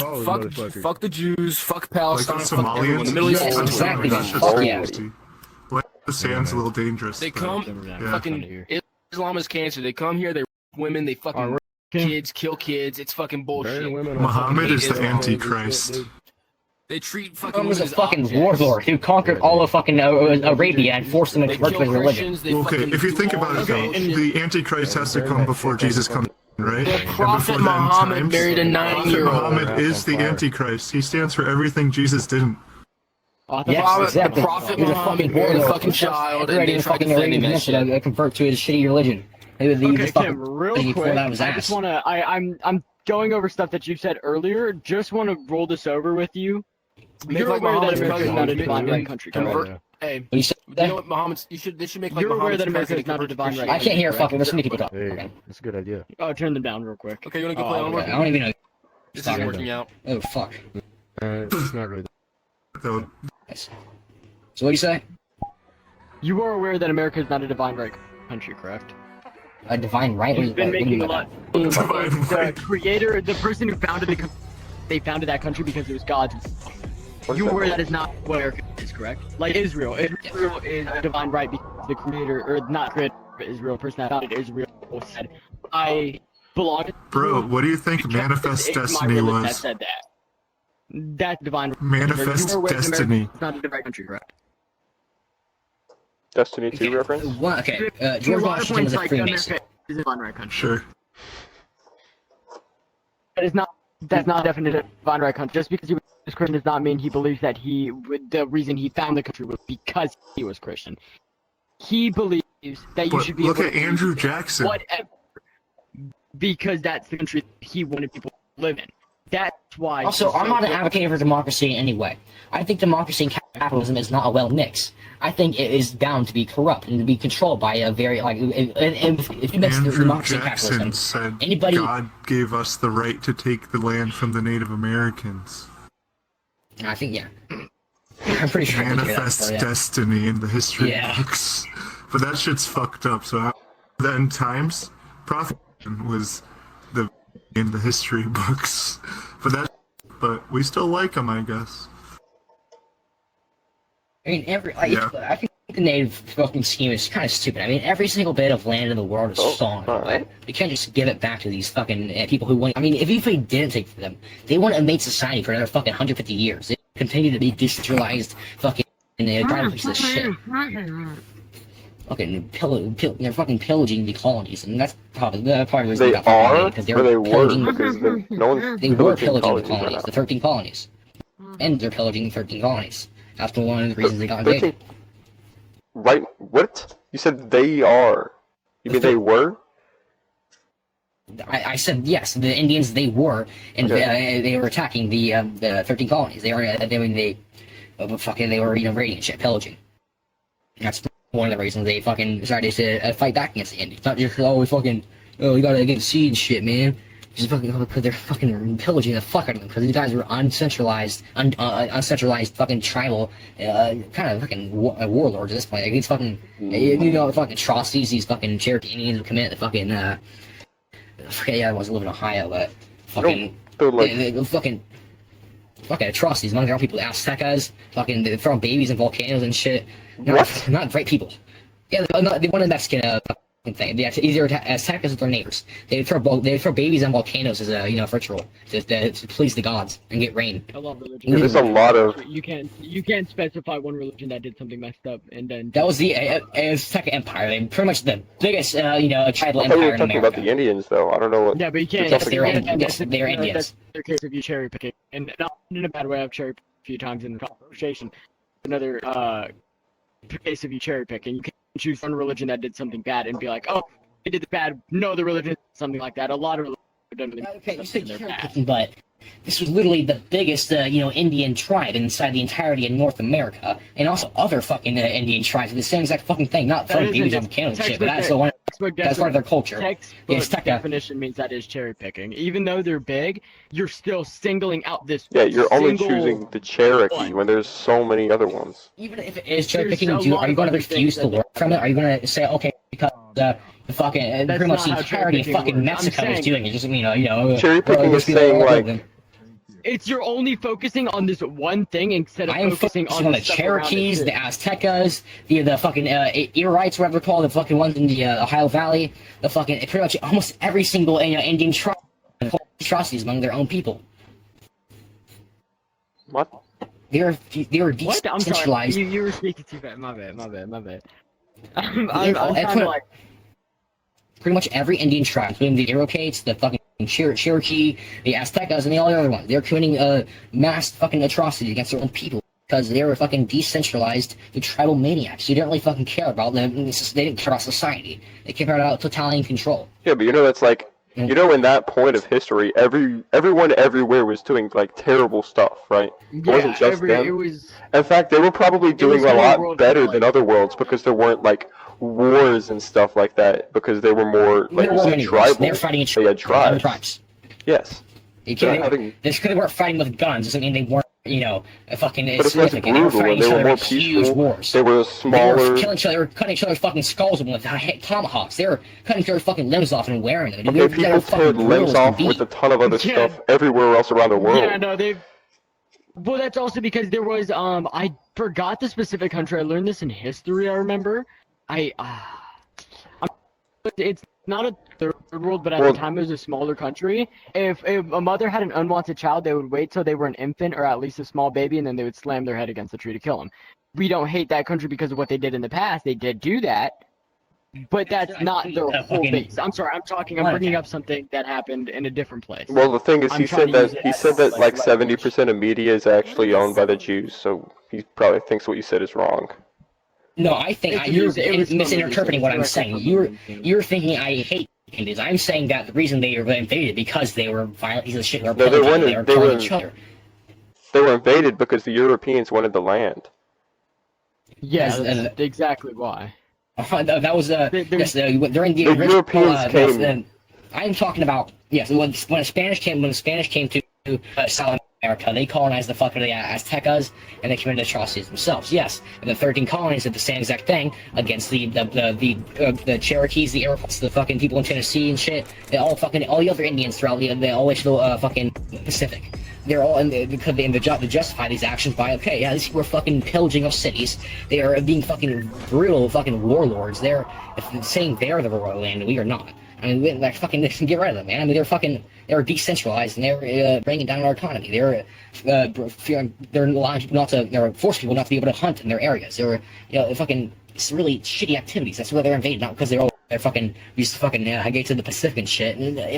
Fuck the Jews. Fuck Like Palestine. the Fuck everyone. Somalians. The Middle East. Yes, is exactly, That's just fuck yeah. nasty. Like, the sand's a little dangerous. They but- come. Yeah. Fucking Islam is cancer. They come here. They rape women. They fucking kids, kill kids. It's fucking bullshit. Muhammad is the Islam. Antichrist. They treat fucking Muhammad was a women as fucking objects. warlord who conquered all of fucking Arabia and forced them to They convert kill to his religion. Christians. They Okay, fucking if you do think all about it, this though, bullshit. the Antichrist has to come before Jesus comes, right? The And Prophet before the end Muhammad times, married a Prophet 9-year-old. Muhammad is the Antichrist. He stands for everything Jesus didn't. Yes, exactly. The Prophet He was a Muhammad fucking married a warlord. fucking child, and Already they in tried fucking defending Arabian that Peninsula shit. to convert to his shitty religion. He Okay, just fucking Tim, real he pulled quick, out his I ass. just wanna, I'm going over stuff that you said earlier. Just want to roll this over with you. Make You're like aware that Muhammad's America is cousin. not a divine right country, correct? Convert. Hey, You said you know what Muhammad's? They should make like You're aware Muhammad's that America is cousin not a convert to divine right I Christianity. can't hear correct? fucking. There's too many people talking. Okay. That's a good idea. Oh, turn them down real quick. Okay, you wanna go Oh, play okay. onward? I don't even know. This isn't working out. Oh fuck. It's not really. Though, Yes. So what do you say? You are aware that America is not a divine right country, correct? A divine right? You've been What do you making a mean by lot. Divine The right. creator, the person who founded they founded that country because it was God's. What's You that? aware that is not what America is, correct? Like Israel. Israel is a divine right because the creator, or not creator, but Israel, the person that founded Israel said, I belong to Bro, Israel what do you think because Manifest it's my Destiny religion that was? said that. That's divine right. Manifest You are aware that Destiny. America is not a divine country, correct? Destiny 2 reference? What? Okay. To George a lot of Washington points, was a like, Freemason. America is a divine right country. Sure. That is not. That's not definite a divine right country. Just because he was Christian does not mean he believes that the reason he found the country was because he was Christian. He believes that you But should be look able at to Andrew Jackson. whatever, because that's the country he wanted people to live in. That's why. Also, he's I'm so not an good. advocate for democracy in any way. I think democracy and capitalism is not a well mix. I think it is bound to be corrupt and to be controlled by a very if you mix the Andrew democracy and Jackson capitalism, said anybody- God gave us the right to take the land from the Native Americans. I think yeah. I'm pretty sure I did hear that Manifest before, yeah. Destiny in the history Yeah. books. But that shit's fucked up. So the end times, prophet was in the history books. But we still like him, I guess. I mean, Yeah. I think the native fucking scheme is kind of stupid. I mean, every single bit of land in the world is stolen. alright. We can't just give it back to these fucking people who want. I mean, if we didn't take it from them, they wouldn't have made society for another fucking 150 years. They continue to be decentralized fucking pieces of shit. Fucking they're fucking pillaging the colonies, and that's probably the reason They got fucking are, made, because or they were, pillaging. because no one's They were pillaging pillaging the colonies right colonies, now. the 13 colonies, and they're pillaging the 13 colonies. That's one of the reasons they got invaded. 13 Right? What? You said they are. You mean they were? I said yes. The Indians they were, and they were attacking the 13 colonies. They were they were raiding and shit, pillaging. That's one of the reasons they fucking decided to fight back against the Indians. Not just we gotta get seed and shit, man. Just fucking because they're fucking pillaging the fuck out of them because these guys were uncentralized fucking tribal kind of fucking warlords at this point. Like these fucking the fucking atrocities these fucking Cherokee Indians would commit. The fucking I forget, I was living in Ohio, but fucking the fucking atrocities among their own people. The Aztecas, fucking they throw babies in volcanoes and shit. Not great people. Yeah, they wanted Mexican thing. They either attack us with their neighbors. They throw babies on volcanoes as a ritual to please the gods and get rain. I love religion. There's a lot of. You can't specify one religion that did something messed up and then. That was the Aztec Empire. They pretty much the biggest tribal I thought empire you were in talking America. about the Indians, though. I don't know what. Yeah, but you can't. Yes, they're Indians. That's their case of you cherry picking, and not in a bad way. I've cherry picked a few times in the conversation. Another case of you cherry picking. You can't choose one religion that did something bad and be like, oh, they did the bad. No other religion, something like that. A lot of religions have done Okay, you said they're cherry bad. picking, but this was literally the biggest, Indian tribe inside the entirety of North America, and also other fucking Indian tribes did the same exact fucking thing. Not throwing babies on volcanoes and shit, but that's that's part of their culture. Textbook definition means that is cherry picking. Even though they're big, you're still singling out this. Yeah, you're only single choosing the Cherokee one. when there's so many other ones. Even if it is cherry picking, There's a lot are you of going to other refuse things to learn from it? Are you going to say, okay, because the fucking That's pretty much not the how entirety of cherry-picking fucking works. Mexico I'm is saying- doing it? Just Cherry picking is saying like. It's you're only focusing on this one thing instead of I am focusing focusing on the stuff around it, Cherokees, too. the Aztecas, the fucking Earites, whatever they're called, the fucking ones in the Ohio Valley, the fucking pretty much almost every single Indian tribe atrocities among their own people. What? They were What? I'm sorry. decentralized. You were speaking too fast. My bad. I'm Yeah, trying to like. Pretty much every Indian tribe, including the Iroquois, the fucking Cherokee, the Aztecas, and all the other ones, they're committing mass fucking atrocities against their own people because they were fucking decentralized, the tribal maniacs. You didn't really fucking care about them. They didn't care about society. They cared about totalitarian control. Yeah, but that's like, in that point of history, everyone everywhere was doing like terrible stuff, right? It wasn't just them. It was. In fact, they were probably doing was a the lot world better like- than other worlds because there weren't like wars and stuff like that because they were more like There you were said, many wars. tribal. They were fighting each They had other tribes. tribes. Yes. They They're can't. having- Just because they weren't fighting with guns doesn't mean they weren't, fucking But it's less significant. They were brutal fighting and each they were other more in huge peaceful. wars. They were They were smaller. killing each other. They were cutting each other's fucking skulls open with tomahawks. They were cutting each other's fucking limbs off and wearing them. Okay, people tear limbs off with a ton of other Yeah. stuff everywhere else around the world. Yeah, no, they've. Well, that's also because there was I forgot the specific country. I learned this in history. I remember. It's not a third world, but at Well- the time it was a smaller country. If a mother had an unwanted child, they would wait till they were an infant or at least a small baby, and then they would slam their head against the tree to kill them. We don't hate that country because of what they did in the past. They did do that, but that's not their whole fucking- base. I'm sorry. I'm bringing up something that happened in a different place. Well, the thing is, I'm he trying said to use that it as, like 70% of media is actually owned by the Jews, so he probably thinks what you said is wrong. No, I think It you're was from the misinterpreting what I'm research, saying. directly from the You're thinking I hate Indians. I'm saying that the reason they were invaded because they were violent pieces of shit. Who were No, they pillaging, weren't- they were they killing were- each other. They were invaded because the Europeans wanted the land. Yeah, Yes, that's exactly why. That was There- yes, during the The original, Europeans came- yes, I'm talking about yes. When the Spanish came to South America, they colonized the fuck out of the Aztecas and they committed atrocities themselves. Yes, and the 13 colonies did the same exact thing against the Cherokees, the Iroquois, the fucking people in Tennessee and shit. All the other Indians throughout all the way to the fucking Pacific. They're all because they justify these actions by these people are fucking pillaging of cities. They are being fucking brutal fucking warlords. They're saying they're the royal land and we are not. I mean, like fucking get rid of them, man. I mean, they're decentralized and they're bringing down our economy. They're forcing people not to be able to hunt in their areas. They're fucking it's really shitty activities. That's why they're invaded, not because they're fucking used to fucking get to the Pacific and shit. And they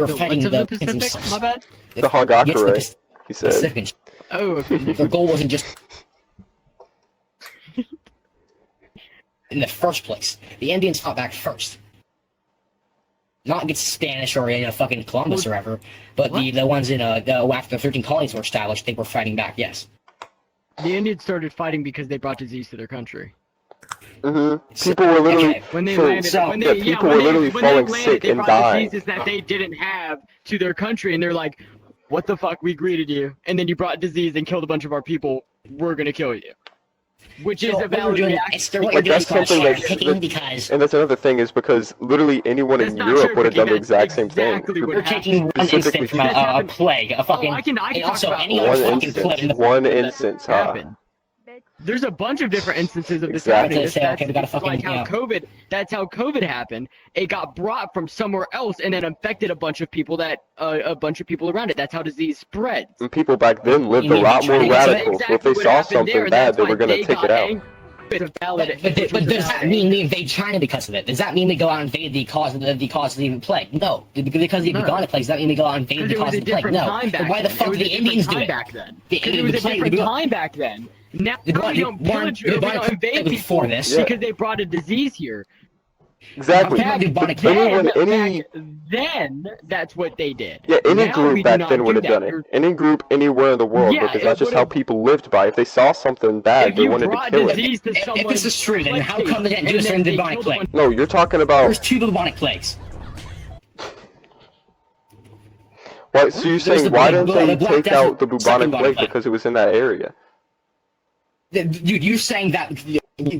were fighting What's the of the Pacific? My bad. The Hagakure, he said. Pacific and shit. Oh, okay. Their goal wasn't just in the first place. The Indians fought back first. not against Spanish or fucking Columbus or whatever, but the ones in after the 13 colonies were established, they were fighting back. Yes. The Indians started fighting because they brought disease to their country. People were literally When they so- landed, so- when yeah, they, people when were they- literally when they falling landed, sick they and brought dying. diseases that they didn't have to their country, and they're like, "What the fuck? We greeted you, and then you brought disease and killed a bunch of our people. We're gonna kill you." Which is So a what we're valid doing, reaction. Esther, what Like, you're doing that's is something cherry that- picking because And that's another thing is because literally anyone That's in not Europe would have done the cherry-picking, exact same that's thing. exactly what you're taking one Specifically- instant from a plague, a fucking, I can and talk also about any one other One fucking plague in instance. the One that instance, huh? happened. There's a bunch of different instances of this Exactly. happening. Say, okay, we gotta fucking, like how yeah. COVID. That's how COVID happened. It got brought from somewhere else and then infected a bunch of people around it. That's how disease spreads. And people back then lived You a mean lot they more tried to- That's radical. So if exactly they what saw happened something there, and bad, that's they why were gonna they take it got out. angry. It's valid- But does that mean we invade China because of it? Does that mean we go out and invade the cause of the plague? No. Because of the bubonic plague, does that mean we go out and invade Because the it was cause a of the plague? different No. time back Then why the then. fuck It was did a the different Indians do time it? back then. The- Because it was a plague- different time back then. Now we don't pillage, we don't invade before people this. because they brought a disease here. Exactly. How can bubonic But anyone, Then, any back then, that's what they did. yeah, any Now we group do back not then do would have that. done it. Any group anywhere in the world, Yeah, because it that's just how would've- people lived by. If they saw something bad, If they you wanted to brought kill it. disease to If someone, this is true, then let's how see, come they didn't do and this then during the they bubonic killed a plague? bunch- No, you're talking about. There's 2 bubonic plagues. Why, so you're There's saying the why Black- didn't the they Black take Desert, out the second bubonic bubonic plague plague. because it was in that area? Dude, you're saying that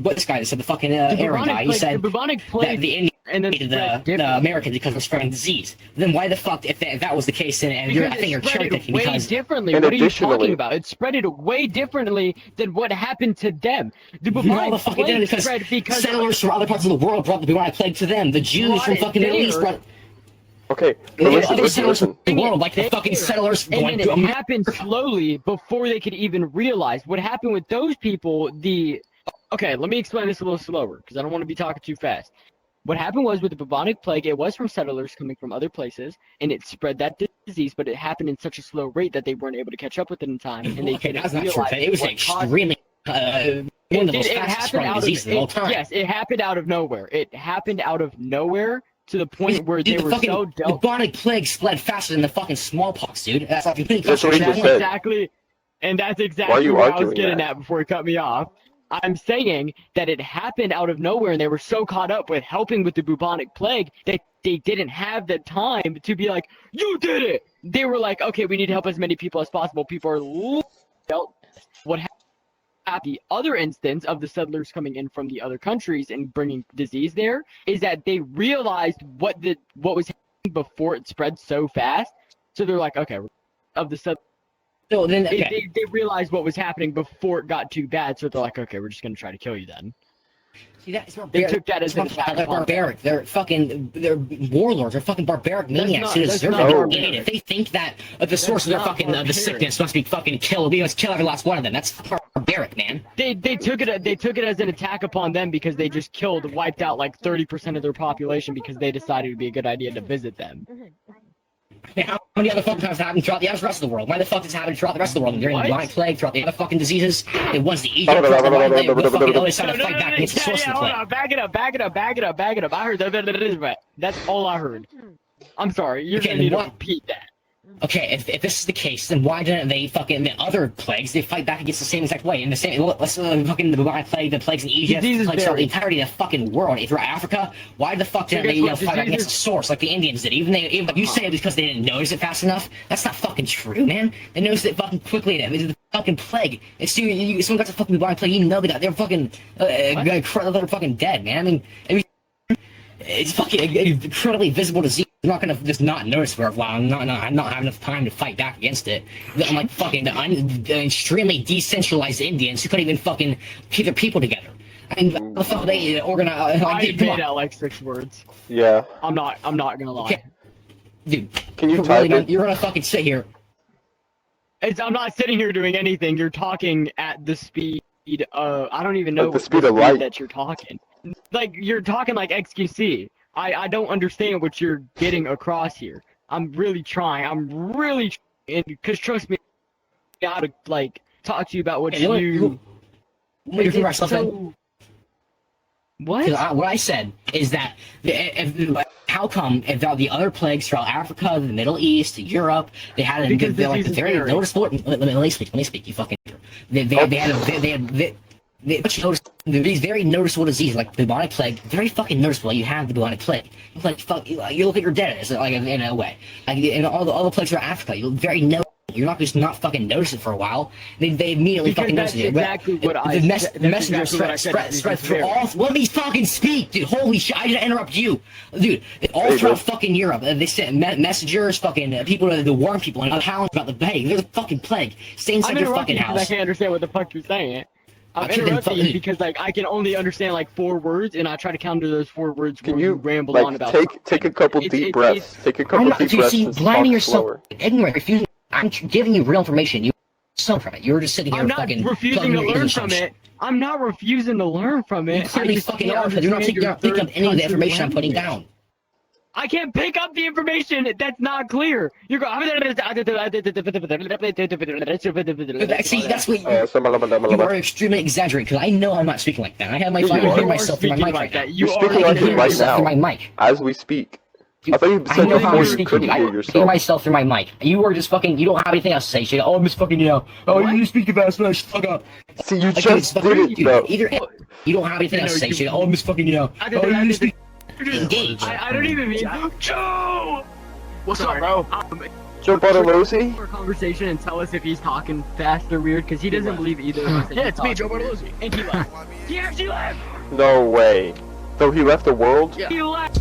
what this guy said, the fucking Aaron guy, he the said bubonic that plague, the Indians and then hated spread the Americans because we're spreading disease. Then why the fuck, if that was the case, then and I think you're cherry picking way because differently. And What are you additionally- talking about? It spread it way differently than what happened to them. The all bubonic the fucking plague because spread because settlers from other parts of the world brought the bubonic plague to them. The Jews Brought from it fucking Middle East there. brought Okay, but yeah, listen, other listen, settlers listen. from the world, like the There. fucking settlers and going then to it America. happened slowly before they could even realize what happened with those people. Okay, let me explain this a little slower because I don't want to be talking too fast. What happened was with the bubonic plague, it was from settlers coming from other places, and it spread that disease, but it happened in such a slow rate that they weren't able to catch up with it in time, and they Okay, didn't that's not true. realize It was what caused extremely one of the most it fastest happened spreading out diseases of of all time. yes, it happened out of nowhere. It happened out of nowhere to the point where Dude, they the were fucking so the dealt. bubonic plague spread faster than the fucking smallpox, dude. That's like That's what he just That's said. exactly, and that's Why are exactly you what I was arguing getting that? at before he cut me off. I'm saying that it happened out of nowhere, and they were so caught up with helping with the bubonic plague that they didn't have the time to be like, "You did it." They were like, "Okay, we need to help as many people as possible." People are dealt. What happened? The other instance of the settlers coming in from the other countries and bringing disease there is that they realized what was happening before it spread so fast. So they're like, okay, of the settlers. So then, okay. They realized what was happening before it got too bad, so they're like, okay, we're just gonna try to kill you then. See, that's They took that as an attack they're upon them. barbaric. They're warlords. They're fucking barbaric maniacs. They that's deserve not to barbaric. be hated. They think that the source of their not fucking the barbaric. sickness must be fucking kill. We must kill every last one of them. That's barbaric, man. They took it as an attack upon them because they just wiped out like 30% of their population because they decided it would be a good idea to visit them. Man, how many other fucking times happened throughout the rest of the world? Why the fuck does it happen throughout the rest of the world? During the What? bubonic plague, throughout the other fucking diseases, it was the Egypt, the fucking always trying to fight back against the source of the hold plague. on, back it up. I heard that. That's all I heard. I'm sorry, you're Okay, gonna need to what- repeat that. Okay, if this is the case, then why didn't they fucking the other plagues? They fight back against the same exact way. In the same, let's fucking the bubonic plague, the plagues in Egypt, the Disease is plagues throughout the buried. entirety of the fucking world, throughout Africa. Why the fuck didn't guess they what? fight back Disease against the is- source like the Indians did? Even you say it because they didn't notice it fast enough. That's not fucking true, man. They noticed it fucking quickly. It was the fucking plague. As soon as someone got the fucking bubonic plague, you know they're fucking they're fucking dead, man. I mean, it's fucking incredibly visible disease. I'm not gonna just not notice for a while. I'm not having enough time to fight back against it. I'm like fucking the extremely decentralized Indians who couldn't even fucking keep their people together. I mean, how the fuck they organize? I Like, come made on. out like 6 words. Yeah. I'm not gonna lie. Okay. Dude, Can you you're type really it? you're gonna fucking sit here. I'm not sitting here doing anything. You're talking at the speed. I don't even know Like the what speed of light. that you're talking. Like you're talking like XQC. I don't understand what you're getting across here. I'm really trying. Because trust me, I gotta like talk to you about what Hey, let me It's repeat myself. so- What? Because what I said is that how come if the other plagues throughout Africa, the Middle East, Europe, they had a Because they're like disease is very scary. noticeable. Let me speak. You fucking. These very noticeable diseases like the bubonic plague, very fucking noticeable. You have the bubonic plague. It's like fuck, you look like you're dead. It's like in a way, like in all the plagues throughout Africa, you look very noticeable. You're not just not fucking notice it for a while. They immediately Because fucking that's notice it. exactly what I The said. messenger That's exactly what I said. spread through all. Let me fucking speak, dude. Holy shit! I didn't interrupt you, dude. All There you throughout go. fucking Europe, they sent messengers, fucking people to warn people and towns about the plague. There's a fucking plague. Stay inside I'm your interrupting fucking you because I house. can't understand what the fuck you're saying. I'm Okay, then interrupting you fucking- because like I can only understand like 4 words, and I try to counter those 4 words Can when you ramble on like about. take a couple deep breaths? Take a I'm couple not. deep You breaths see, and blinding talk yourself, slower. ignorant, refusing. I'm giving you real information. You some from it. You're just sitting here I'm not fucking refusing plugging to your learn ears from and shit. it. I'm not refusing to learn from You it. I clearly just fucking can't are because you're not understand picking your up any of the third information I'm country putting language. down. I can't pick up the information that's not clear. You're going. See, that's what you You are extremely exaggerating. Because I know I'm not speaking like that. I have my You I can are. hear myself through my mic right now. You're You speaking are like it right myself now. through my mic. As we speak. Dude, I thought you I said know how before I'm you speaking. couldn't I hear hear yourself. myself through my mic. You are just fucking. You don't have anything else to say. So you go, oh, Miss fucking, you know. Oh, you speak fast, man. Shut the fuck up. See, you Like, just dude, did it dude, though. either you don't have anything else to say. So you go, oh, Miss fucking, you know. Oh, you speak. Engage. I don't even mean Joe. What's up, bro? Joe Bartolozzi? For a conversation and tell us if he's talking fast or weird because he doesn't believe either of us. that Yeah, he's it's me, Joe talking weird. Bartolozzi. And he left. He actually left. No way. So he left the world? Yeah. He left.